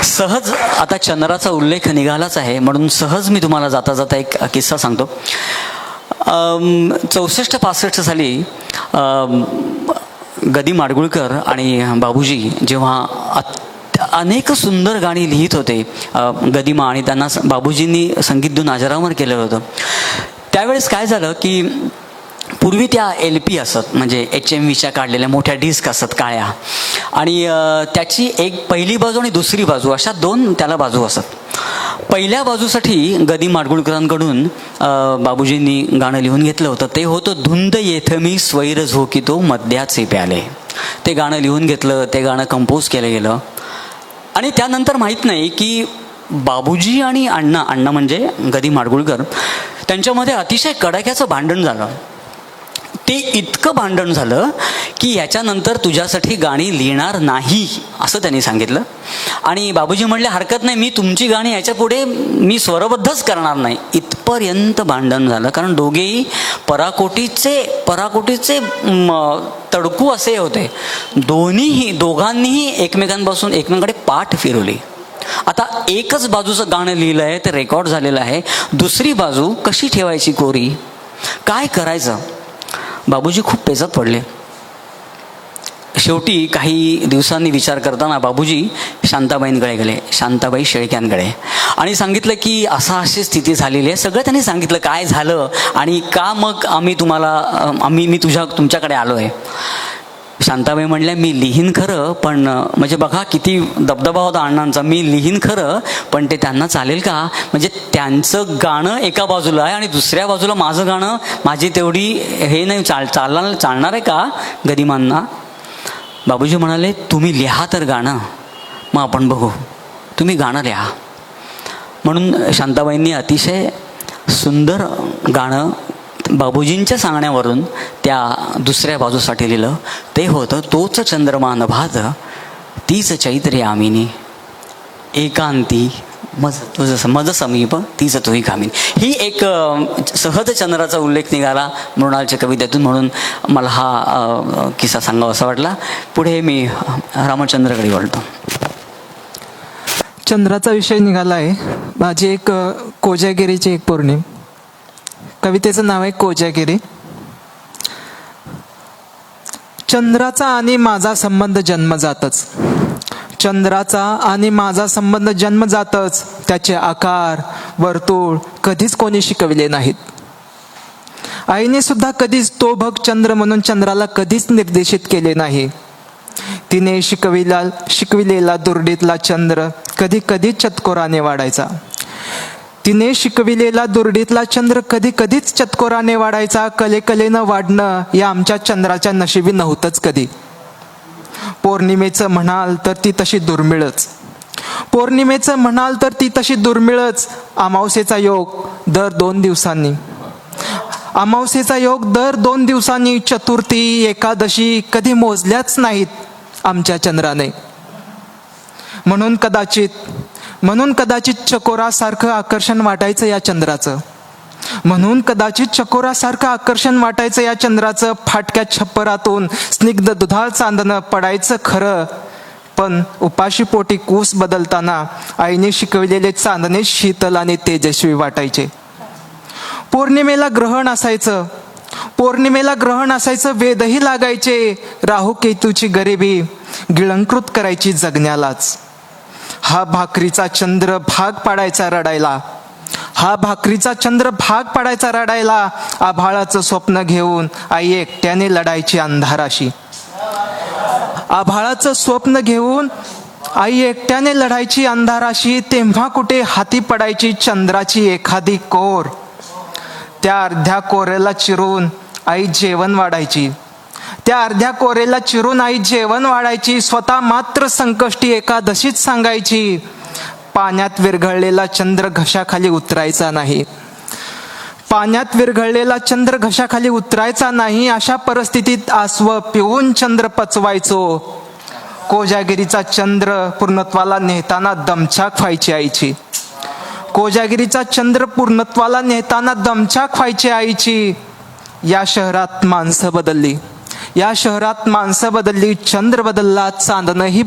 सहज आता चंद्राचा उल्लेख निघालाच आहे म्हणून सहज मी तुम्हाला जाता जाता एक किस्सा सांगतो. 64-65 साली गदी माडगुळकर आणि बाबूजी जेव्हा अनेक सुंदर गाणी लिहित होते गदिमा आणि त्यांना बाबूजींनी संगीत देऊन अजरामर केलं होतं. त्यावेळेस काय झालं की पूर्वी त्या LP असत म्हणजे HMVच्या काढलेल्या मोठ्या डिस्क असत काळ्या आणि त्याची एक पहिली बाजू आणि दुसरी बाजू अशा 2 त्याला बाजू असत. पहिल्या बाजूसाठी गदी माडगुळकरांकडून बाबूजींनी गाणं लिहून घेतलं होतं. ते होतं धुंद येथ मी स्वैर झोकितो मद्याचे प्याले. ते गाणं लिहून घेतलं, ते गाणं कंपोज केलं गेलं आणि त्यानंतर माहीत नाही की बाबूजी आणि अण्णा म्हणजे गदी माडगुळकर त्यांच्यामध्ये अतिशय कडाक्याचं भांडण झालं. ते इतकं भांडण झालं की याच्यानंतर तुझ्यासाठी गाणी लिहिणार नाही असं त्यांनी सांगितलं आणि बाबूजी म्हणले हरकत नाही, मी तुमची गाणी याच्या पुढे मी स्वरबद्धच करणार नाही. इथपर्यंत भांडण झालं कारण दोघेही पराकोटीचे तडकू असे होते. दोघांनीही एकमेकांपासून एकमेकांकडे पाठ फिरवली. आता एकच बाजूचं गाणं लिहिलं आहे, ते रेकॉर्ड झालेलं आहे, दुसरी बाजू कशी ठेवायची कोरी, काय करायचं. बाबूजी खूप पेचात पडले. शेवटी काही दिवसांनी विचार करताना बाबूजी शांताबाईंकडे गेले, शांताबाई शेळक्यांकडे, आणि सांगितलं की अशी स्थिती झालेली आहे. सगळं त्यांनी सांगितलं काय झालं आणि का मग मी तुमच्याकडे आलो आहे. शांताबाई म्हणल्या मी लिहीन खरं पण म्हणजे बघा किती दबदबा होता अण्णांचा, मी लिहीन खरं पण ते त्यांना चालेल का, म्हणजे त्यांचं गाणं एका बाजूला आहे आणि दुसऱ्या बाजूला माझं गाणं, माझी तेवढी हे नाही चालणार आहे का गदिमांना. बाबूजी म्हणाले तुम्ही लिहा तर गाणं, मग आपण बघू, तुम्ही गाणं लिहा. म्हणून शांताबाईंनी अतिशय सुंदर गाणं बाबूजींच्या सांगण्यावरून त्या दुसऱ्या बाजूसाठी लिहिलं. ते होतं तोच चंद्रमा नभात तीच चैत्री आमिनी एकांती मज समीप तीच तोही कामिनी. ही एक सहज चंद्राचा उल्लेख निघाला मृणालच्या कवितेतून म्हणून मला हा किस्सा सांगावा असा वाटला. पुढे मी रामचंद्रकडे वळतो. चंद्राचा विषय निघाला आहे. माझी एक कोजागिरीची एक पौर्णिम, कवितेचं नाव आहे कोजागिरी. चंद्राचा आणि माझा संबंध जन्मजातच, चंद्राचा आणि माझा संबंध जन्मजातच, त्याचे आकार वर्तुळ कधीच कोणी शिकविले नाहीत. आईने सुद्धा कधीच तो बघ चंद्र म्हणून चंद्राला कधीच निर्देशित केले नाही. तिने शिकविलेला दुर्डीतला चंद्र कधी कधी चतकोराने वाढायचा. तिने शिकविलेला दुर्डीतला चंद्र कधी कधीच चतकोराने वाढायचा. कलेनं वाढणं या आमच्या चंद्राच्या नशिबी नव्हतंच कधी. पौर्णिमेचं म्हणाल तर ती तशी दुर्मिळच, पौर्णिमेचं म्हणाल तर ती तशी दुर्मिळच. अमावस्येचा योग दर 2 दिवसांनी, अमावस्येचा योग दर 2 दिवसांनी. चतुर्थी एकादशी कधी मोजल्याच नाहीत आमच्या चंद्राने. म्हणून कदाचित चकोरासारखं आकर्षण वाटायचं या चंद्राचं. म्हणून कदाचित चकोरासारखं आकर्षण वाटायचं या चंद्राचं फाटक्या छप्परातून स्निग्ध दुधाळ चांदणं पडायचं खरं. पण उपाशी पोटी कूस बदलताना आईने शिकविलेले चांदणे शीतल आणि तेजस्वी वाटायचे. पौर्णिमेला ग्रहण असायचं वेदही लागायचे. राहू केतूची गरिबी गिळंकृत करायची जगण्यालाच. हा भाकरीचा चंद्र भाग पाडायचा रडायला. आभाळाचं स्वप्न घेऊन आई एकट्याने लढायची अंधाराशी. तेव्हा कुठे हाती पडायची चंद्राची एखादी कोर. त्या अर्ध्या कोरेला चिरून आई जेवण वाढायची. स्वतः मात्र संकष्टी एकादशीच सांगायची. पाण्यात विरघळलेला चंद्र घशाखाली उतरायचा नाही. अशा परिस्थितीत आसव पिऊन चंद्र पचवायचो. कोजागिरीचा चंद्र पूर्णत्वाला नेताना दमछाक व्हायची आईची. या शहरात माणसं बदलली, चंद्र बदलला, चांदणंही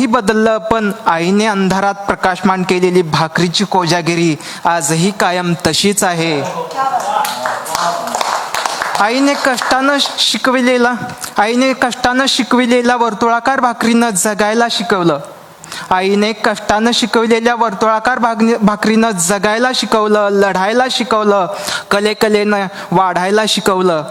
बदललं. पण आईने अंधारात प्रकाशमान केलेली भाकरीची कोजागिरी आजही कायम तशीच आहे. आईने कष्टानं शिकविलेला वर्तुळाकार भाकरीनं जगायला शिकवलं. लढायला शिकवलं. कलेनं वाढायला शिकवलं.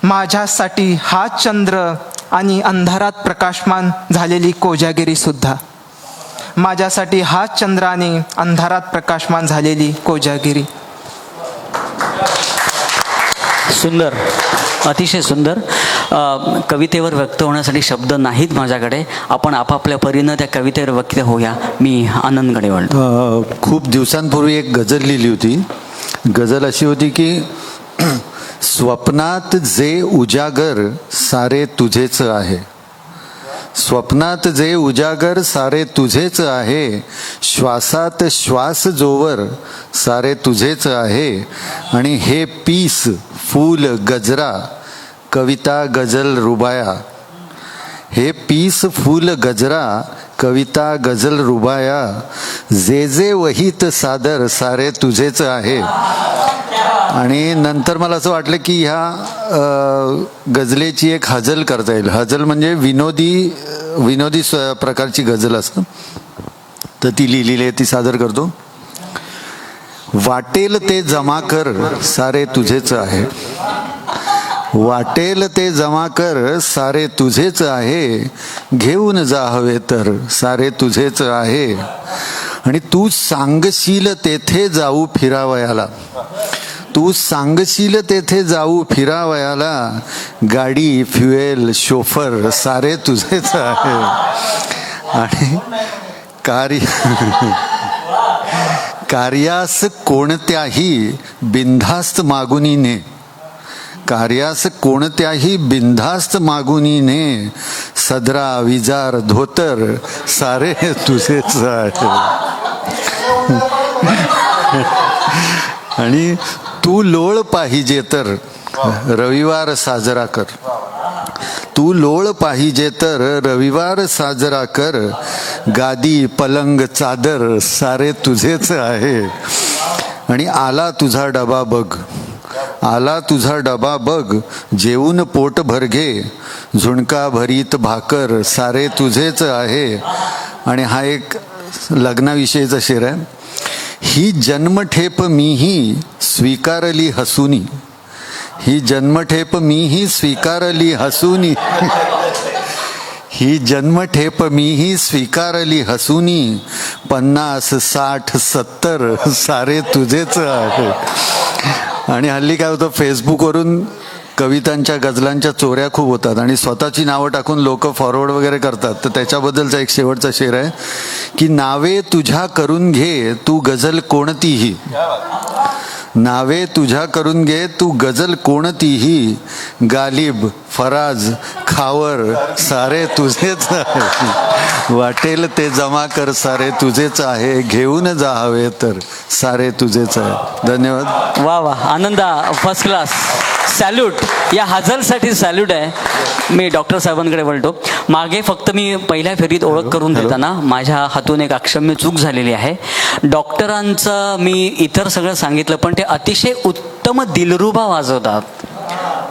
माझ्यासाठी हा चंद्र आणि अंधारात प्रकाशमान झालेली कोजागिरी सुद्धा. सुंदर, अतिशय सुंदर. कवितेवर व्यक्त होण्यासाठी शब्द नाहीत माझ्याकडे. आपण आपापल्या परीनं त्या कवितेवर व्यक्त होऊया. मी आनंदकडे वळतो. खूप दिवसांपूर्वी एक गझल लिहिली होती. गझल अशी होती की स्वप्नात जे उजागर सारे तुझेच आहे. श्वासात श्वास जोवर सारे तुझेच आहे. आणि हे पीस फूल गजरा कविता गजल रुबाया. जे वहीत सादर सारे तुझेच आहे. आणि नंतर मला असं वाटलं की ह्या गझलेची एक हजल करता येईल. हजल म्हणजे विनोदी प्रकारची गझल असतं. तर ती लिहिलेली आहे, ती सादर करतो. वाटेल ते जमा कर सारे तुझेच आहे. घेऊन जा हवे तर सारे तुझेच आहे. आणि तू सांगशील तेथे जाऊ फिरावयाला. गाडी फ्युएल शोफर सारे तुझेच आहे. आणि कार्यास कोणत्याही बिनधास्त मागुनी ने. सदरा विजार धोतर सारे तुझेच आहे. आणि तू लोळ पाहिजे तर रविवार साजरा कर. गादी पलंग चादर सारे तुझेच आहे. आणि आला तुझा डबा बघ. जेवून पोट भर घे. झुणका भरीत भाकर सारे तुझेच आहे. आणि हा एक लग्नाविषयीचा शेर आहे. ही जन्मठेप मीही स्वीकारली हसूनी. 50, 60, 70 सारे तुझेच आहे. आणि हल्ली काय होतं, फेसबुकवरून कवितांच्या गझलांच्या चोऱ्या खूप होतात आणि स्वतःची नावं टाकून लोक फॉरवर्ड वगैरे करतात. तर त्याच्याबद्दलचा एक शेवटचा शेर आहे की नावे तुझ्या करून घे तू गझल कोणतीही. नावे तुझ्या करून घे तू गजल कोणतीही, गालिब फराज खावर सारे तुझेच आहे, वाटेल ते जमा कर सारे तुझेच आहे, घेऊन जा हवे तर सारे तुझेच आहे. धन्यवाद. वा वा, आनंदा, फर्स्ट क्लास. सॅल्यूट, या हजलसाठी सॅल्यूट आहे. मी डॉक्टर साहेबांकडे वळतो. मागे फक्त मी पहिल्या फेरीत ओळख करून देताना माझ्या हातून एक अक्षम्य चूक झालेली आहे. डॉक्टरांचं मी इतर सगळं सांगितलं, पण ते अतिशय उत्तम दिलरुबा वाजवतात,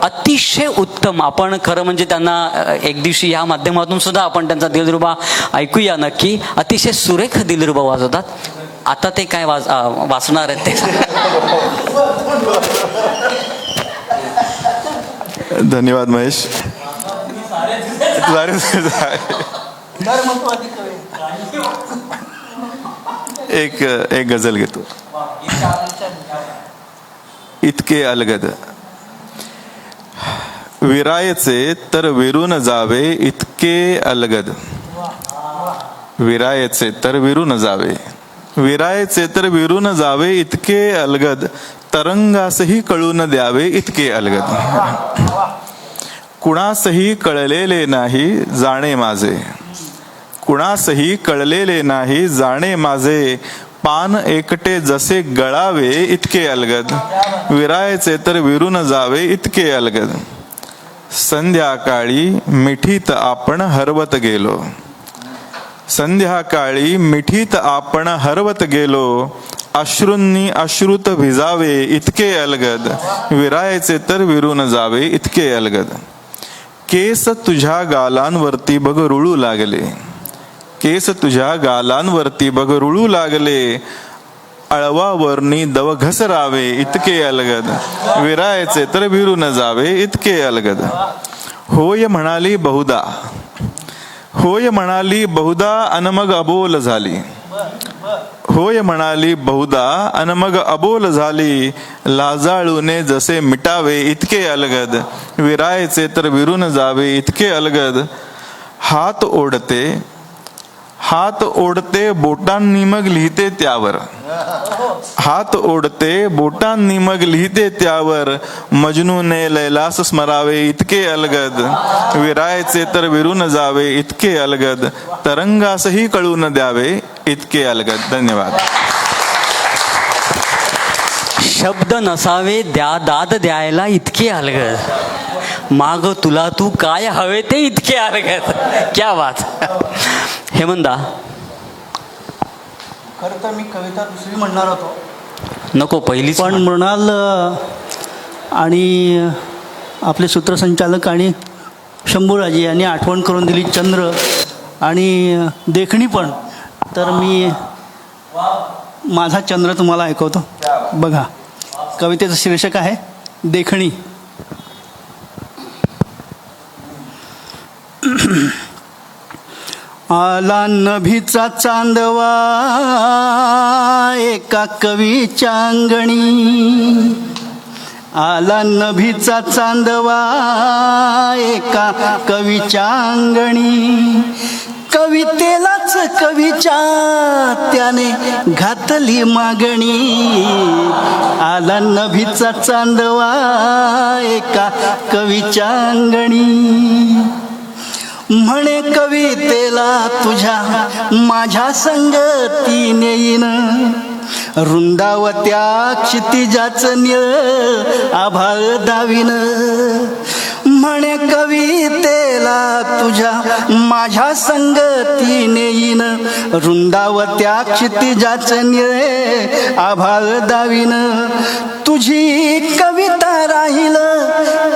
अतिशय उत्तम. आपण खरं म्हणजे त्यांना एक दिवशी या माध्यमातून सुद्धा आपण त्यांचा दिलरुबा ऐकूया नक्की. अतिशय सुरेख दिलरुबा वाजवतात. आता ते काय वाचणार आहेत ते. धन्यवाद महेश. एक गजल घेतो. इतके अलगद विरायचे तर विरून जावे इतके अलगद, विरायचे तर विरून जावे, विरायचे तर विरून जावे इतके अलगद, तरंगासही कळून द्यावे इतके अलगद. कुणासही कळलेले नाही जाणे माझे, कुणासही कळलेले नाही जाणे माझे, पान एकटे जसे गळावे इतके अलगद, विरायचे तर विरून जावे इतके अलगद. संध्याकाळी मिठीत आपण हरवत गेलो, संध्याकाळी मिठीत आपण हरवत गेलो, अश्रूंनी अश्रुत भिजावे इतके अलगद, विरायचे तर विरून जावे इतके अलगद. केस तुझ्या गालांवरती बघ रुळू लागले, केस तुझ्या गालांवरती बघ रुळू लागले, अळवावरणी दव घसरावे इतके अलगद, विरायचे तर विरून जावे इतके अलगद. होय म्हणाली बहुधा, होय म्हणाली बहुधा अन मग अबोल झाली, होय म्हणाली बहुधा अन मग अबोल झाली, लाजाळूने जसे मिटावे इतके अलगद, विरायचे तर विरून जावे इतके अलगद. हात ओढते, हात ओढते बोटांनी मग लिहिते त्यावर, हात ओढते बोटांनी मग लिहिते त्यावर, मजनूने लैलास स्मरावे इतके अलगद, विरायचे तर विरून जावे इतके अलगद, तरंगासही कळून द्यावे इतके अलगद. धन्यवाद. शब्द नसावे द्या दाद द्यायला इतके अलगद, माग तुला तू काय हवे ते इतके अलगद. क्या बात. हेमंदा, खरं तर मी कविता दुसरी म्हणणार होतो, नको पहिलीच पण मृणाल आणि आपले सूत्रसंचालक आणि शंभूराजी यांनी आठवण करून दिली चंद्र आणि देखणी पण. तर मी माझा चंद्र तुम्हाला ऐकवतो. बघा, कवितेचं शीर्षक आहे देखणी. आला नभीचा चांदवा एका कवीच्या अंगणी, आला नभीचा चांदवा एका कवीच्या अंगणी, कवितेलाच कवीच्या त्याने घातली मागणी, आला नभीचा चांदवा एका कवीच्या अंगणी. म्हणे कवितेला तुझ्या माझ्या संगतीने येईन, रुंदावत्या क्षितिजाच निळ आभाळ दावीन. म्हणे कवितेला तुझ्या माझ्या संगतीने येईन, रुंदावत्या क्षितिजाच निळ आभाळ दावीन. तुझी कविता राहील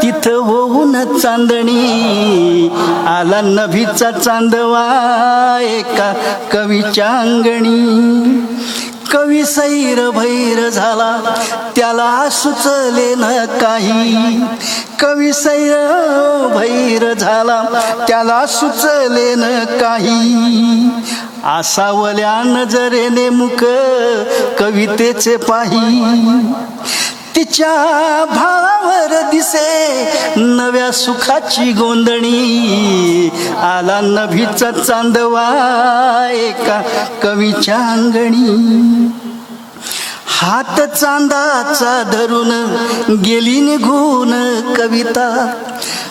तिथं होऊन चांदणी, आला नभीचा चांदवा एका कवीच्या अंगणी. कवी सैर भैर झाला त्याला सुचले न काही, कवी सैर भैर झाला त्याला सुचले न काही, आसावल्या नजरेने मुख कवितेचे पाही. तिच्या भावावर दिसे नव्या सुखाची गोंधणी, आला नभीचा चांदवा एका कवीच्या अंगणी. हात चांदाचा धरून गेली निघून कविता,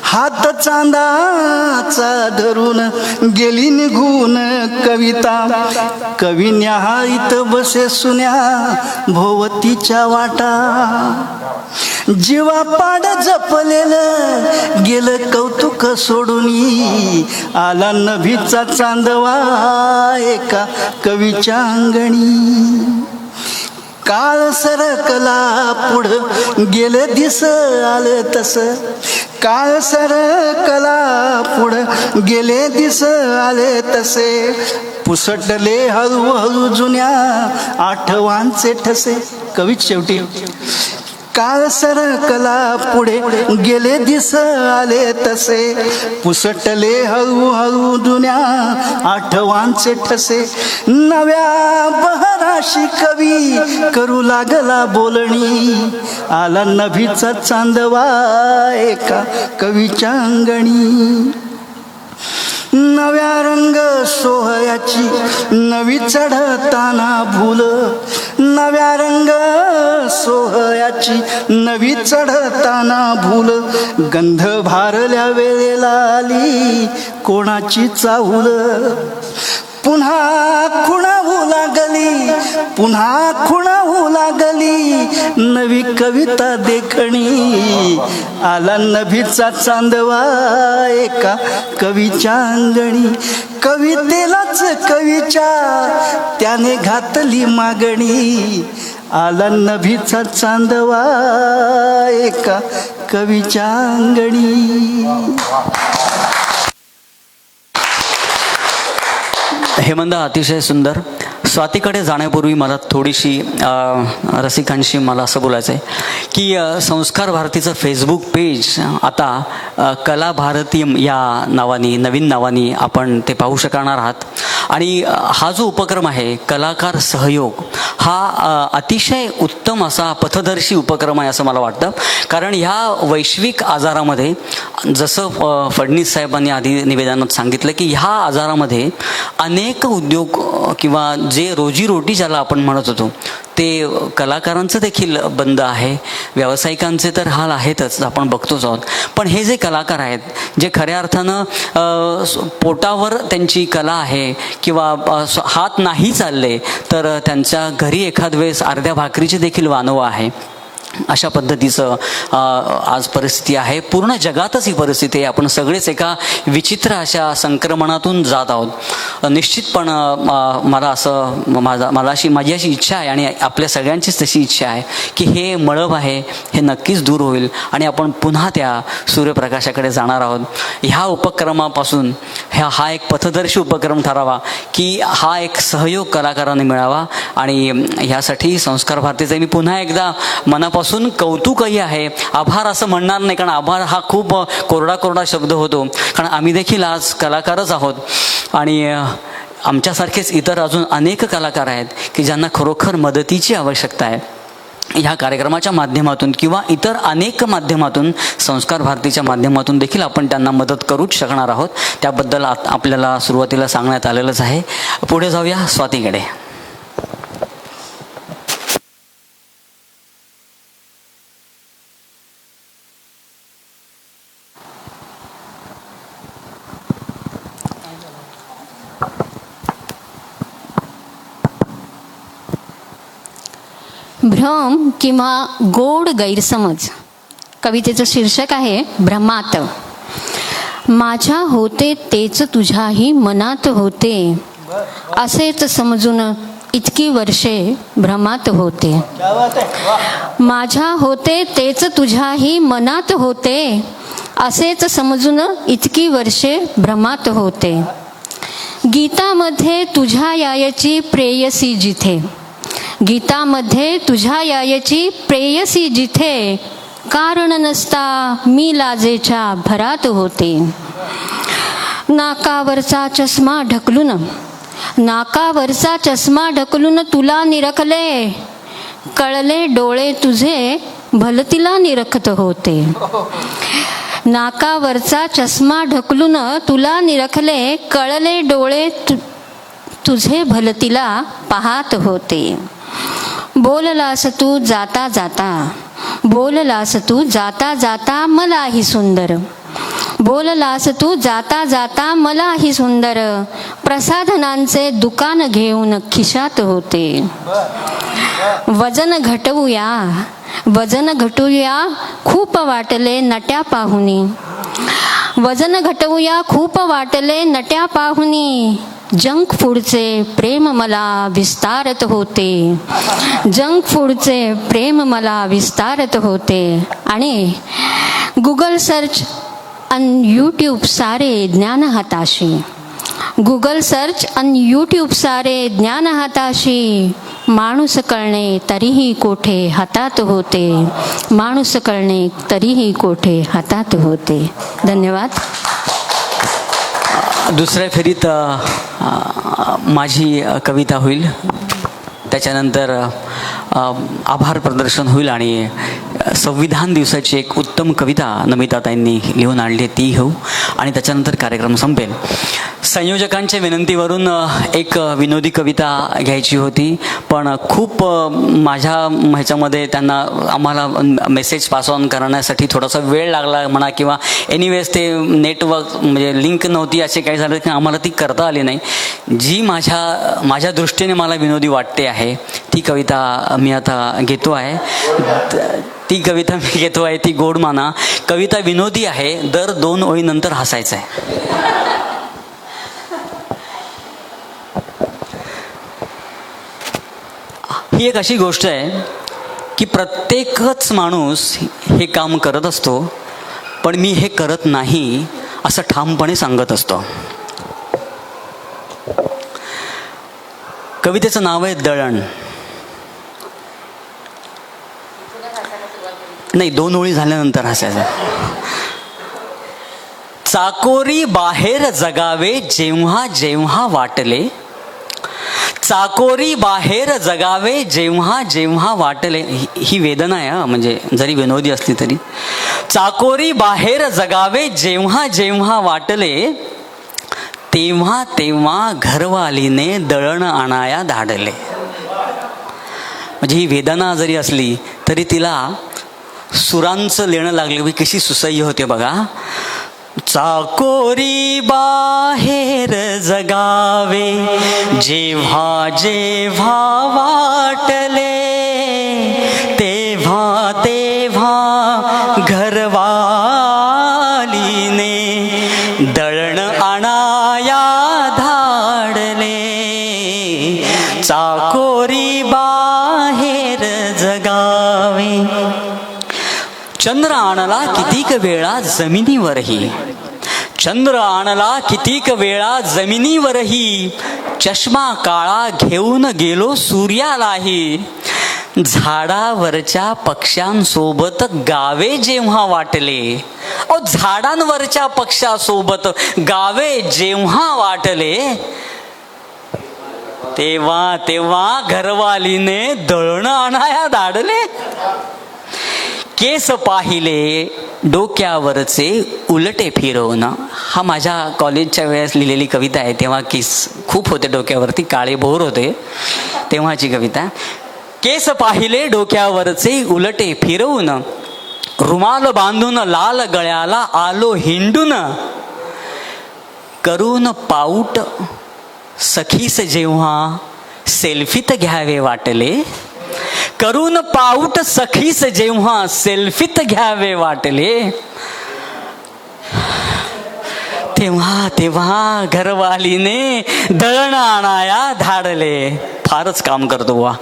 हात चांदाचा धरून गेली निघून कविता, कवी न्याहाळीत बसे सुन्या भोवतीच्या वाटा, जीवा पाड जपलेलं गेलं कौतुक सोडूनी, आला नभीचा चांदवा एका कवीच्या अंगणी, काळ सरकला पुढं गेलं दिस आलं तस, काळ सरकला पुढं गेले दिस आले तसे, पुसटले हळूहळू जुन्या आठवांचे ठसे. कवीच शेवटी काळ सरकला पुढे गेले दिस आले तसे, पुसटले हळूहळू जुन्या आठवांचे ठसे, नव्या बहराशी कवी करू लागला बोलणी, आला नभीचा चांदवा एका कवीच्या अंगणी, नव्या रंग सोहळ्याची नवी चढताना भूल, नव्या रंग सोहळ्याची नवी चढताना भूल, गंध भारल्या वेळेला आली कोणाची चाहूल, पुन्हा खुणावू लागली, पुन्हा खुणावू लागली नवी कविता देखणी, आला नभीचा चांदवा एका कवीच्या अंगणी, कवितेलाच कवीच्या त्याने घातली मागणी, आला नभीचा चांदवा एका कवीच्या अंगणी. हेमंदा, अतिशय सुंदर. स्वातीकडे जाण्यापूर्वी मला थोडीशी रसिकांशी मला असं बोलायचं आहे की संस्कार भारतीचं फेसबुक पेज आता कला भारतीयम या नावाने, नवीन नावाने आपण ते पाहू शकणार आहात. आणि हा जो उपक्रम आहे कलाकार सहयोग, हा अतिशय उत्तम असा पथदर्शी उपक्रम आहे असं मला वाटतं. कारण ह्या वैश्विक आजारामध्ये, जसं फडणवीस साहेबांनी आधी निवेदनात सांगितलं की ह्या आजारामध्ये अनेक उद्योग किंवा जे रोजीरोटी ज्याला आपण म्हणत होतो ते कलाकारांचं देखील बंद आहे, व्यावसायिकांचे तर हाल आहेतच, आपण बघतोच आहोत. पण हे जे कलाकार आहेत, जे खऱ्या अर्थानं पोटावर त्यांची कला आहे किंवा हात नाही चालले तर त्यांच्या घरी एखाद वेळेस अर्ध्या भाकरीची देखील वानवं आहे, अशा पद्धतीचं आज परिस्थिती आहे. पूर्ण जगातच ही परिस्थिती आहे. आपण सगळेच एका विचित्र अशा संक्रमणातून जात आहोत. निश्चितपणं मला माझी अशी इच्छा आहे आणि आपल्या सगळ्यांचीच तशी इच्छा आहे की हे मळभ आहे हे नक्कीच दूर होईल आणि आपण पुन्हा त्या सूर्यप्रकाशाकडे जाणार आहोत. ह्या उपक्रमापासून हा एक पथदर्शी उपक्रम ठरावा की हा एक सहयोग कलाकारांनी मिळावा. आणि ह्यासाठी संस्कार भारतीचे मी पुन्हा एकदा मनापासून कौतुकही आहे, आभार असं म्हणणार नाही, कारण आभार हा खूप कोरडा शब्द होतो, कारण आम्ही देखील आज कलाकारच आहोत आणि आमच्यासारखेच इतर अजून अनेक कलाकार आहेत की ज्यांना खरोखर मदतीची आवश्यकता आहे. ह्या कार्यक्रमाच्या माध्यमातून किंवा इतर अनेक माध्यमातून, संस्कार भारतीच्या माध्यमातून देखील आपण त्यांना मदत करूच शकणार आहोत. त्याबद्दल आपल्याला सुरुवातीला सांगण्यात आलेलंच आहे. पुढे जाऊया स्वातीकडे. भ्रम किंवा गोड गैरसमज. कवितेचं शीर्षक आहे भ्रमात. माझ्या होते तेच तुझ्याही मनात होते, असेच समजून इतकी वर्षे भ्रमात होते. माझ्या होते तेच तुझ्याही मनात होते, असेच समजून इतकी वर्षे भ्रमात होते. गीतामध्ये तुझ्या यायची प्रेयसी जिथे, गीतामध्ये तुझ्या यायची प्रेयसी जिथे, कारण नसता मी लाजेच्या भरात होते. नाकावरचा चष्मा ढकलून, नाकावरचा चष्मा ढकलून तुला निरखले, कळले डोळे तुझे भलतीला निरखत होते. नाकावरचा चष्मा ढकलून तुला निरखले, कळले डोळे तुझे भलतीला पाहत होते. बोललास तू जाता जाता, बोललास तू जाता जाता मलाही सुंदर, बोललास तू जाता जाता मलाही सुंदर, प्रसाधनांचे दुकान घेऊन खिशात होते. वजन घटवूया, वजन घटवूया खूप वाटले नट्या पाहुनी, वजन घटवूया खूप वाटले नट्या पाहुनी, जंक फूडचे प्रेम मला विस्तारत होते, जंक फूडचे प्रेम मला विस्तारत होते. आणि गुगल सर्च आणि यूट्यूब सारे ज्ञान हाताशी, गुगल सर्च आणि यूट्यूब सारे ज्ञान हाताशी, माणूस कळणे तरीही कोठे हातात होते, माणूस कळणे तरीही कोठे हातात होते. धन्यवाद. दुसऱ्या फेरीत माझी कविता होईल, त्याच्यानंतर आभार प्रदर्शन होईल आणि संविधान दिवसाची एक उत्तम कविता नमिताताईंनी लिहून आणली ती घेऊ आणि त्याच्यानंतर कार्यक्रम संपेल. संयोजकांच्या विनंतीवरून एक विनोदी कविता घ्यायची होती, पण खूप माझ्या ह्याच्यामध्ये त्यांना आम्हाला मेसेज पास ऑन करण्यासाठी थोडासा वेळ लागला म्हणा, किंवा एनिवेज ते नेटवर्क म्हणजे लिंक नव्हती असे काही झालं की आम्हाला ती करता आली नाही. जी माझ्या दृष्टीने मला विनोदी वाटते आहे ती कविता मी आता घेतो आहे. ती कविता मी घेतो आहे ती गोड माना. कविता विनोदी आहे, दर 2 ओळीनंतर हसायचं आहे. ही एक अशी गोष्ट आहे की प्रत्येकच माणूस हे काम करत असतो, पण मी हे करत नाही असं ठामपणे सांगत असतो. कवितेचं नाव आहे दळण. नाही, 2 ओळी झाल्यानंतर हसायचं. चाकोरी बाहेर जगावे जेव्हा जेव्हा वाटले, चाकोरी बाहेर जगावे जेव्हा जेव्हा वाटले. ही वेदना आहे म्हणजे जरी विनोदी असली तरी. चाकोरी बाहेर जगावे जेव्हा जेव्हा वाटले, तेव्हा तेव्हा घरवालीने दळण आणाया धाडले. म्हणजे ही वेदना जरी असली तरी तिला सुरांचं लेणं लागलं, कशी सुसह्य होते बघा. चाकोरी बाहेर जगावे जेव्हा जेव्हा वाटले, तेव्हा तेव्हा घरवालीने दळण आणाया धाडले. चाकोरी बाहेर जगावे. चंद्र आणला कितीक वेळा जमिनीवरही, चंद्र आणला कितीक वेळा जमिनीवरही, चष्मा काळा घेऊन गेलो सूर्यालाही. झाडावरच्या पक्ष्यांसोबत गावे जेव्हा वाटले, ओ झाडांवरच्या पक्ष्यासोबत गावे जेव्हा वाटले, तेव्हा तेव्हा घरवालीने दळण आणाया धाडले. केस पाहिले डोक्यावरचे उलटे फिरवणं. हा माझ्या कॉलेजच्या वेळेस लिहिलेली कविता आहे. तेव्हा केस खूप होते डोक्यावरती, काळे भोर होते तेव्हाची कविता. केस पाहिले डोक्यावरचे उलटे फिरवून, रुमाल बांधून लाल गळ्याला आलो हिंडून, करून पाऊट सखीस जेव्हा सेल्फीत घ्यावे वाटले, करून पाऊट सखीस जेव्हा सेल्फीत घ्यावे वाटले, तेव्हा तेव्हा घरवालीने दळण आणाया धाडले. फारच काम करतो वा.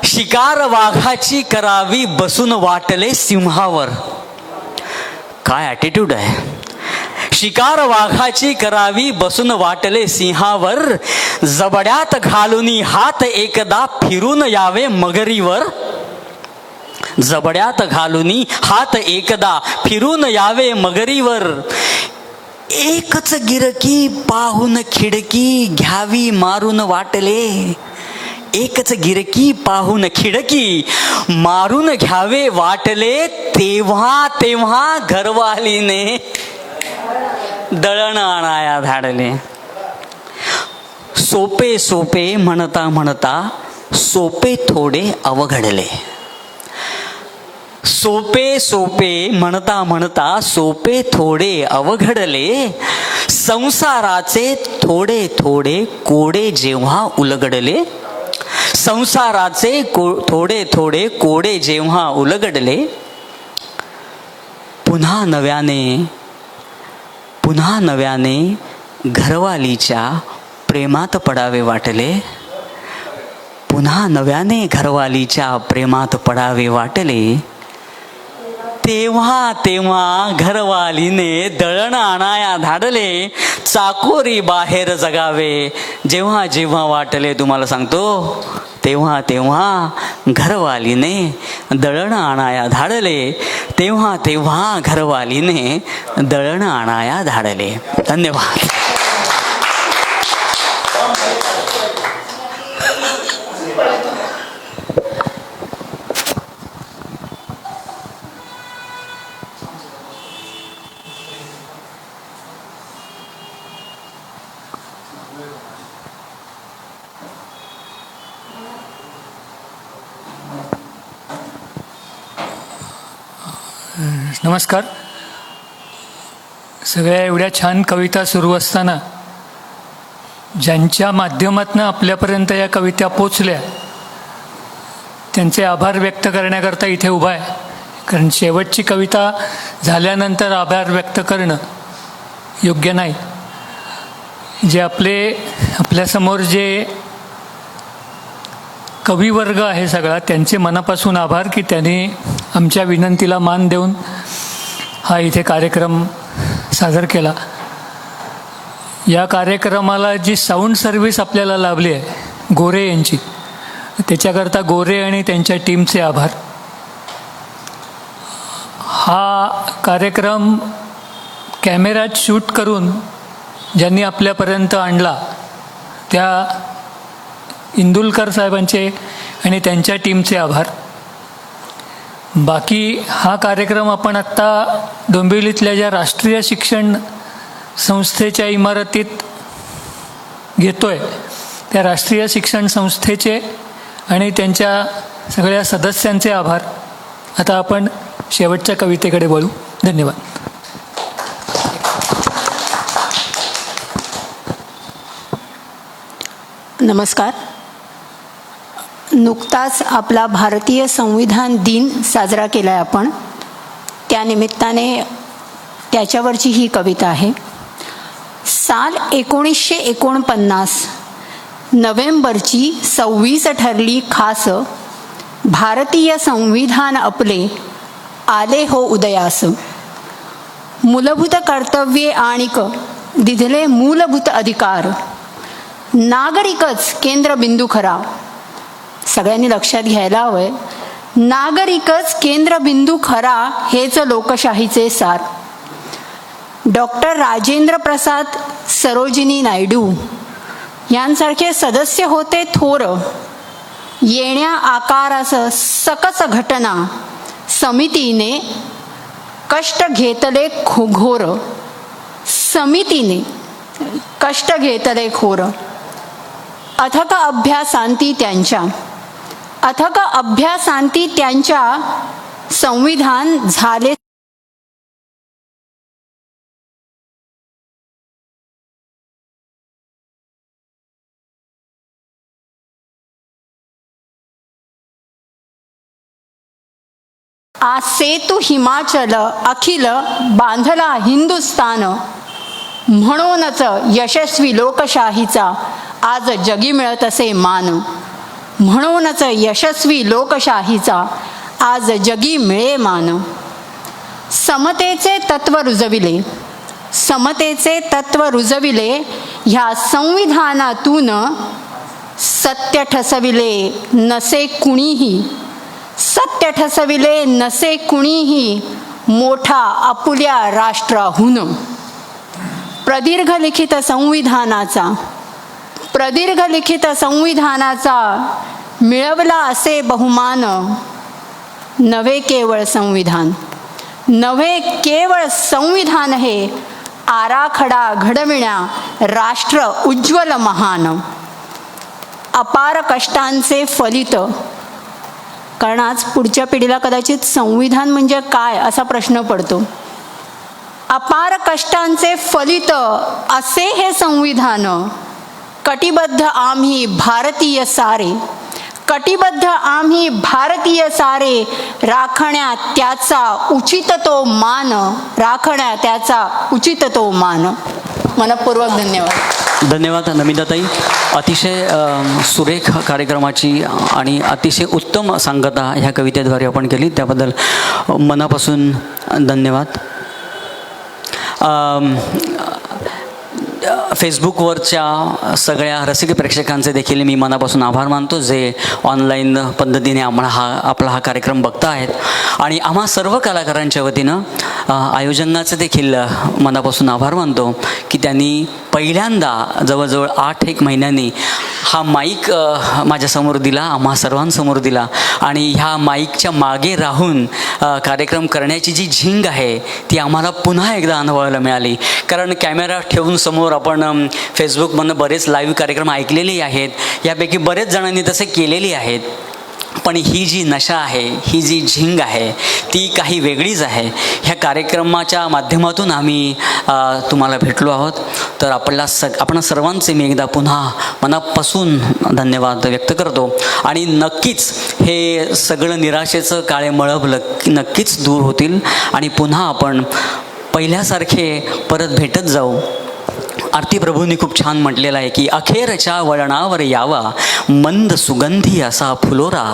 शिकार वाघाची करावी बसून वाटले सिंहावर. काय ॲटिट्यूड आहे. शिकार वाघाची करावी बसून वाटले सिंहावर, जबड्यात घालून हात एकदा फिरून यावे मगरीवर, जबड्यात घालून हात एकदा फिरून यावे मगरीवर. एकच गिरकी पाहून खिडकी घ्यावी मारून वाटले, एकच गिरकी पाहून खिडकी मारून घ्यावे वाटले, तेव्हा तेव्हा घरवालीने दळण आणाया धाडले. सोपे सोपे म्हणता म्हणता सोपे थोडे अवघडले. सोपे सोपे म्हणता म्हणता सोपे थोडे अवघडले. संसाराचे थोडे थोडे कोडे जेव्हा उलगडले. संसाराचे थोडे थोडे कोडे जेव्हा उलगडले. पुन्हा नव्याने घरवालीच्या प्रेमात पडावे वाटले. पुन्हा नव्याने घरवालीच्या प्रेमात पडावे वाटले. तेव्हा घरवालीने दळण आणाया धाडले. चाकोरी बाहेर जगावे जेव्हा जेव्हा वाटले. तुम्हाला सांगतो तेव्हा घरवालीने दळण आणाया धाडले. तेव्हा घरवालीने दळण आणाया धाडले. धन्यवाद. नमस्कार. सगळ्या एवढ्या छान कविता सुरू असताना ज्यांच्या माध्यमातून आपल्यापर्यंत या कविता पोचल्या त्यांचे आभार व्यक्त करण्याकरता इथे उभा आहे. कारण शेवटची कविता झाल्यानंतर आभार व्यक्त करणं योग्य नाही. जे आपल्यासमोर जे कविवर्ग आहे सगळा, त्यांचे मनापासून आभार की त्यांनी आमच्या विनंतीला मान देऊन हा इथे कार्यक्रम सादर केला. या कार्यक्रमाला जी साऊंड सर्व्हिस आपल्याला लाभली आहे गोरे यांची, त्याच्याकरता गोरे आणि त्यांच्या टीमचे आभार. हा कार्यक्रम कॅमेऱ्यात शूट करून ज्यांनी आपल्यापर्यंत आणला त्या इंदुलकर साहेबांचे आणि त्यांच्या टीमचे आभार. बाकी हा कार्यक्रम आपण आत्ता डोंबिवलीतल्या ज्या राष्ट्रीय शिक्षण संस्थेच्या इमारतीत घेतोय त्या राष्ट्रीय शिक्षण संस्थेचे आणि त्यांच्या सगळ्या सदस्यांचे आभार. आता आपण शेवटच्या कवितेकडे बोलू. धन्यवाद. नमस्कार. नुकताच आपला भारतीय संविधान दिन साजरा केला आहे आपण. त्यानिमित्ताने त्याच्यावरची ही कविता आहे. साल 1949 नोव्हेंबरची 26 ठरली खास. भारतीय संविधान आपले आले हो उदयास. मूलभूत कर्तव्ये आणिक दिधले मूलभूत अधिकार. नागरिकच केंद्रबिंदू खरा. सगळ्यांनी लक्षात घ्यायला हवंय. नागरिकच केंद्रबिंदू खरा हेच लोकशाहीचे सार. डॉक्टर राजेंद्र प्रसाद, सरोजिनी नायडू यांसारखे सदस्य होते थोर. येण्या आकारास सकस घटना समितीने कष्ट घेतले घोर. समितीने कष्ट घेतले घोर. अथक अभ्यासांती त्यांच्या संविधान झाले आ सेतू हिमाचल अखिल बांधला हिंदुस्तान. म्हणूनच यशस्वी लोकशाहीचा आज जगी मिळत असे मान. म्हणूनच यशस्वी लोकशाहीचा आज जगी मिळे मान. समतेचे तत्व रुजविले ह्या संविधानातून. सत्य ठसविले नसे कुणीही मोठा आपुल्या राष्ट्राहून. प्रदीर्घ लिखित संविधानाचा मिळवला असे बहुमान. नव्हे केवळ संविधान हे आराखडा घडविण्या राष्ट्र उज्ज्वल महान. अपार कष्टांचे फलित. कारण आज पुढच्या पिढीला कदाचित संविधान म्हणजे काय असा प्रश्न पडतो. अपार कष्टांचे फलित असे हे संविधान, कटिबद्ध आम्ही भारतीय सारे, कटिबद्ध आम्ही भारतीय सारे, राखण्या त्याचा उचित तो मान, राखण्या त्याचा उचित तो मान. मनपूर्वक धन्यवाद. धन्यवाद नमिताताई. अतिशय सुरेख कार्यक्रमाची आणि अतिशय उत्तम सांगता ह्या कवितेद्वारे आपण केली, त्याबद्दल मनापासून धन्यवाद. फेसबुकवरच्या सगळ्या रसिक प्रेक्षकांचे देखील मी मनापासून आभार मानतो, जे ऑनलाईन पद्धतीने आपला हा कार्यक्रम बघता आहेत. आणि आम्हा सर्व कलाकारांच्या वतीनं आयोजकांचे देखील मनापासून आभार मानतो की त्यांनी पहिल्यांदा जवळजवळ 8 महिन्यांनी हा माईक माझ्यासमोर दिला, आम्हा सर्वांसमोर दिला. आणि ह्या माईकच्या मागे राहून कार्यक्रम करण्याची जी झिंग आहे ती आम्हाला पुन्हा एकदा अनुभवायला मिळाली. कारण कॅमेरा ठेवून समोर आपण फेसबुकमधनं बरेच लाईव्ह कार्यक्रम ऐकलेले आहेत, यापैकी बरेच जणांनी तसे केलेले आहेत. पण ही जी नशा आहे, ही जी झिंग आहे ती काही वेगळीच आहे. ह्या कार्यक्रमाच्या माध्यमातून आम्ही तुम्हाला भेटलो आहोत. तर आपण सर्वांचे मी एकदा पुन्हा मनापासून धन्यवाद व्यक्त करतो. आणि नक्कीच हे सगळं निराशेचं काळे मळभ नक्कीच दूर होतील आणि पुन्हा आपण पहिल्यासारखे परत भेटत जाऊ. आरती प्रभूंनी खूप छान म्हटलेलं आहे की अखेरच्या वळणावर यावा मंद सुगंधी असा फुलोरा,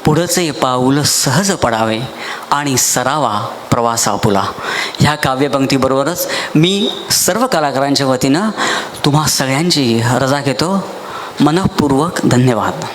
पुढचे पाऊल सहज पडावे आणि सरावा प्रवासा पुला. ह्या काव्यपंक्तीबरोबरच मी सर्व कलाकारांच्या वतीनं तुम्हा सगळ्यांची रजा घेतो. मनःपूर्वक धन्यवाद.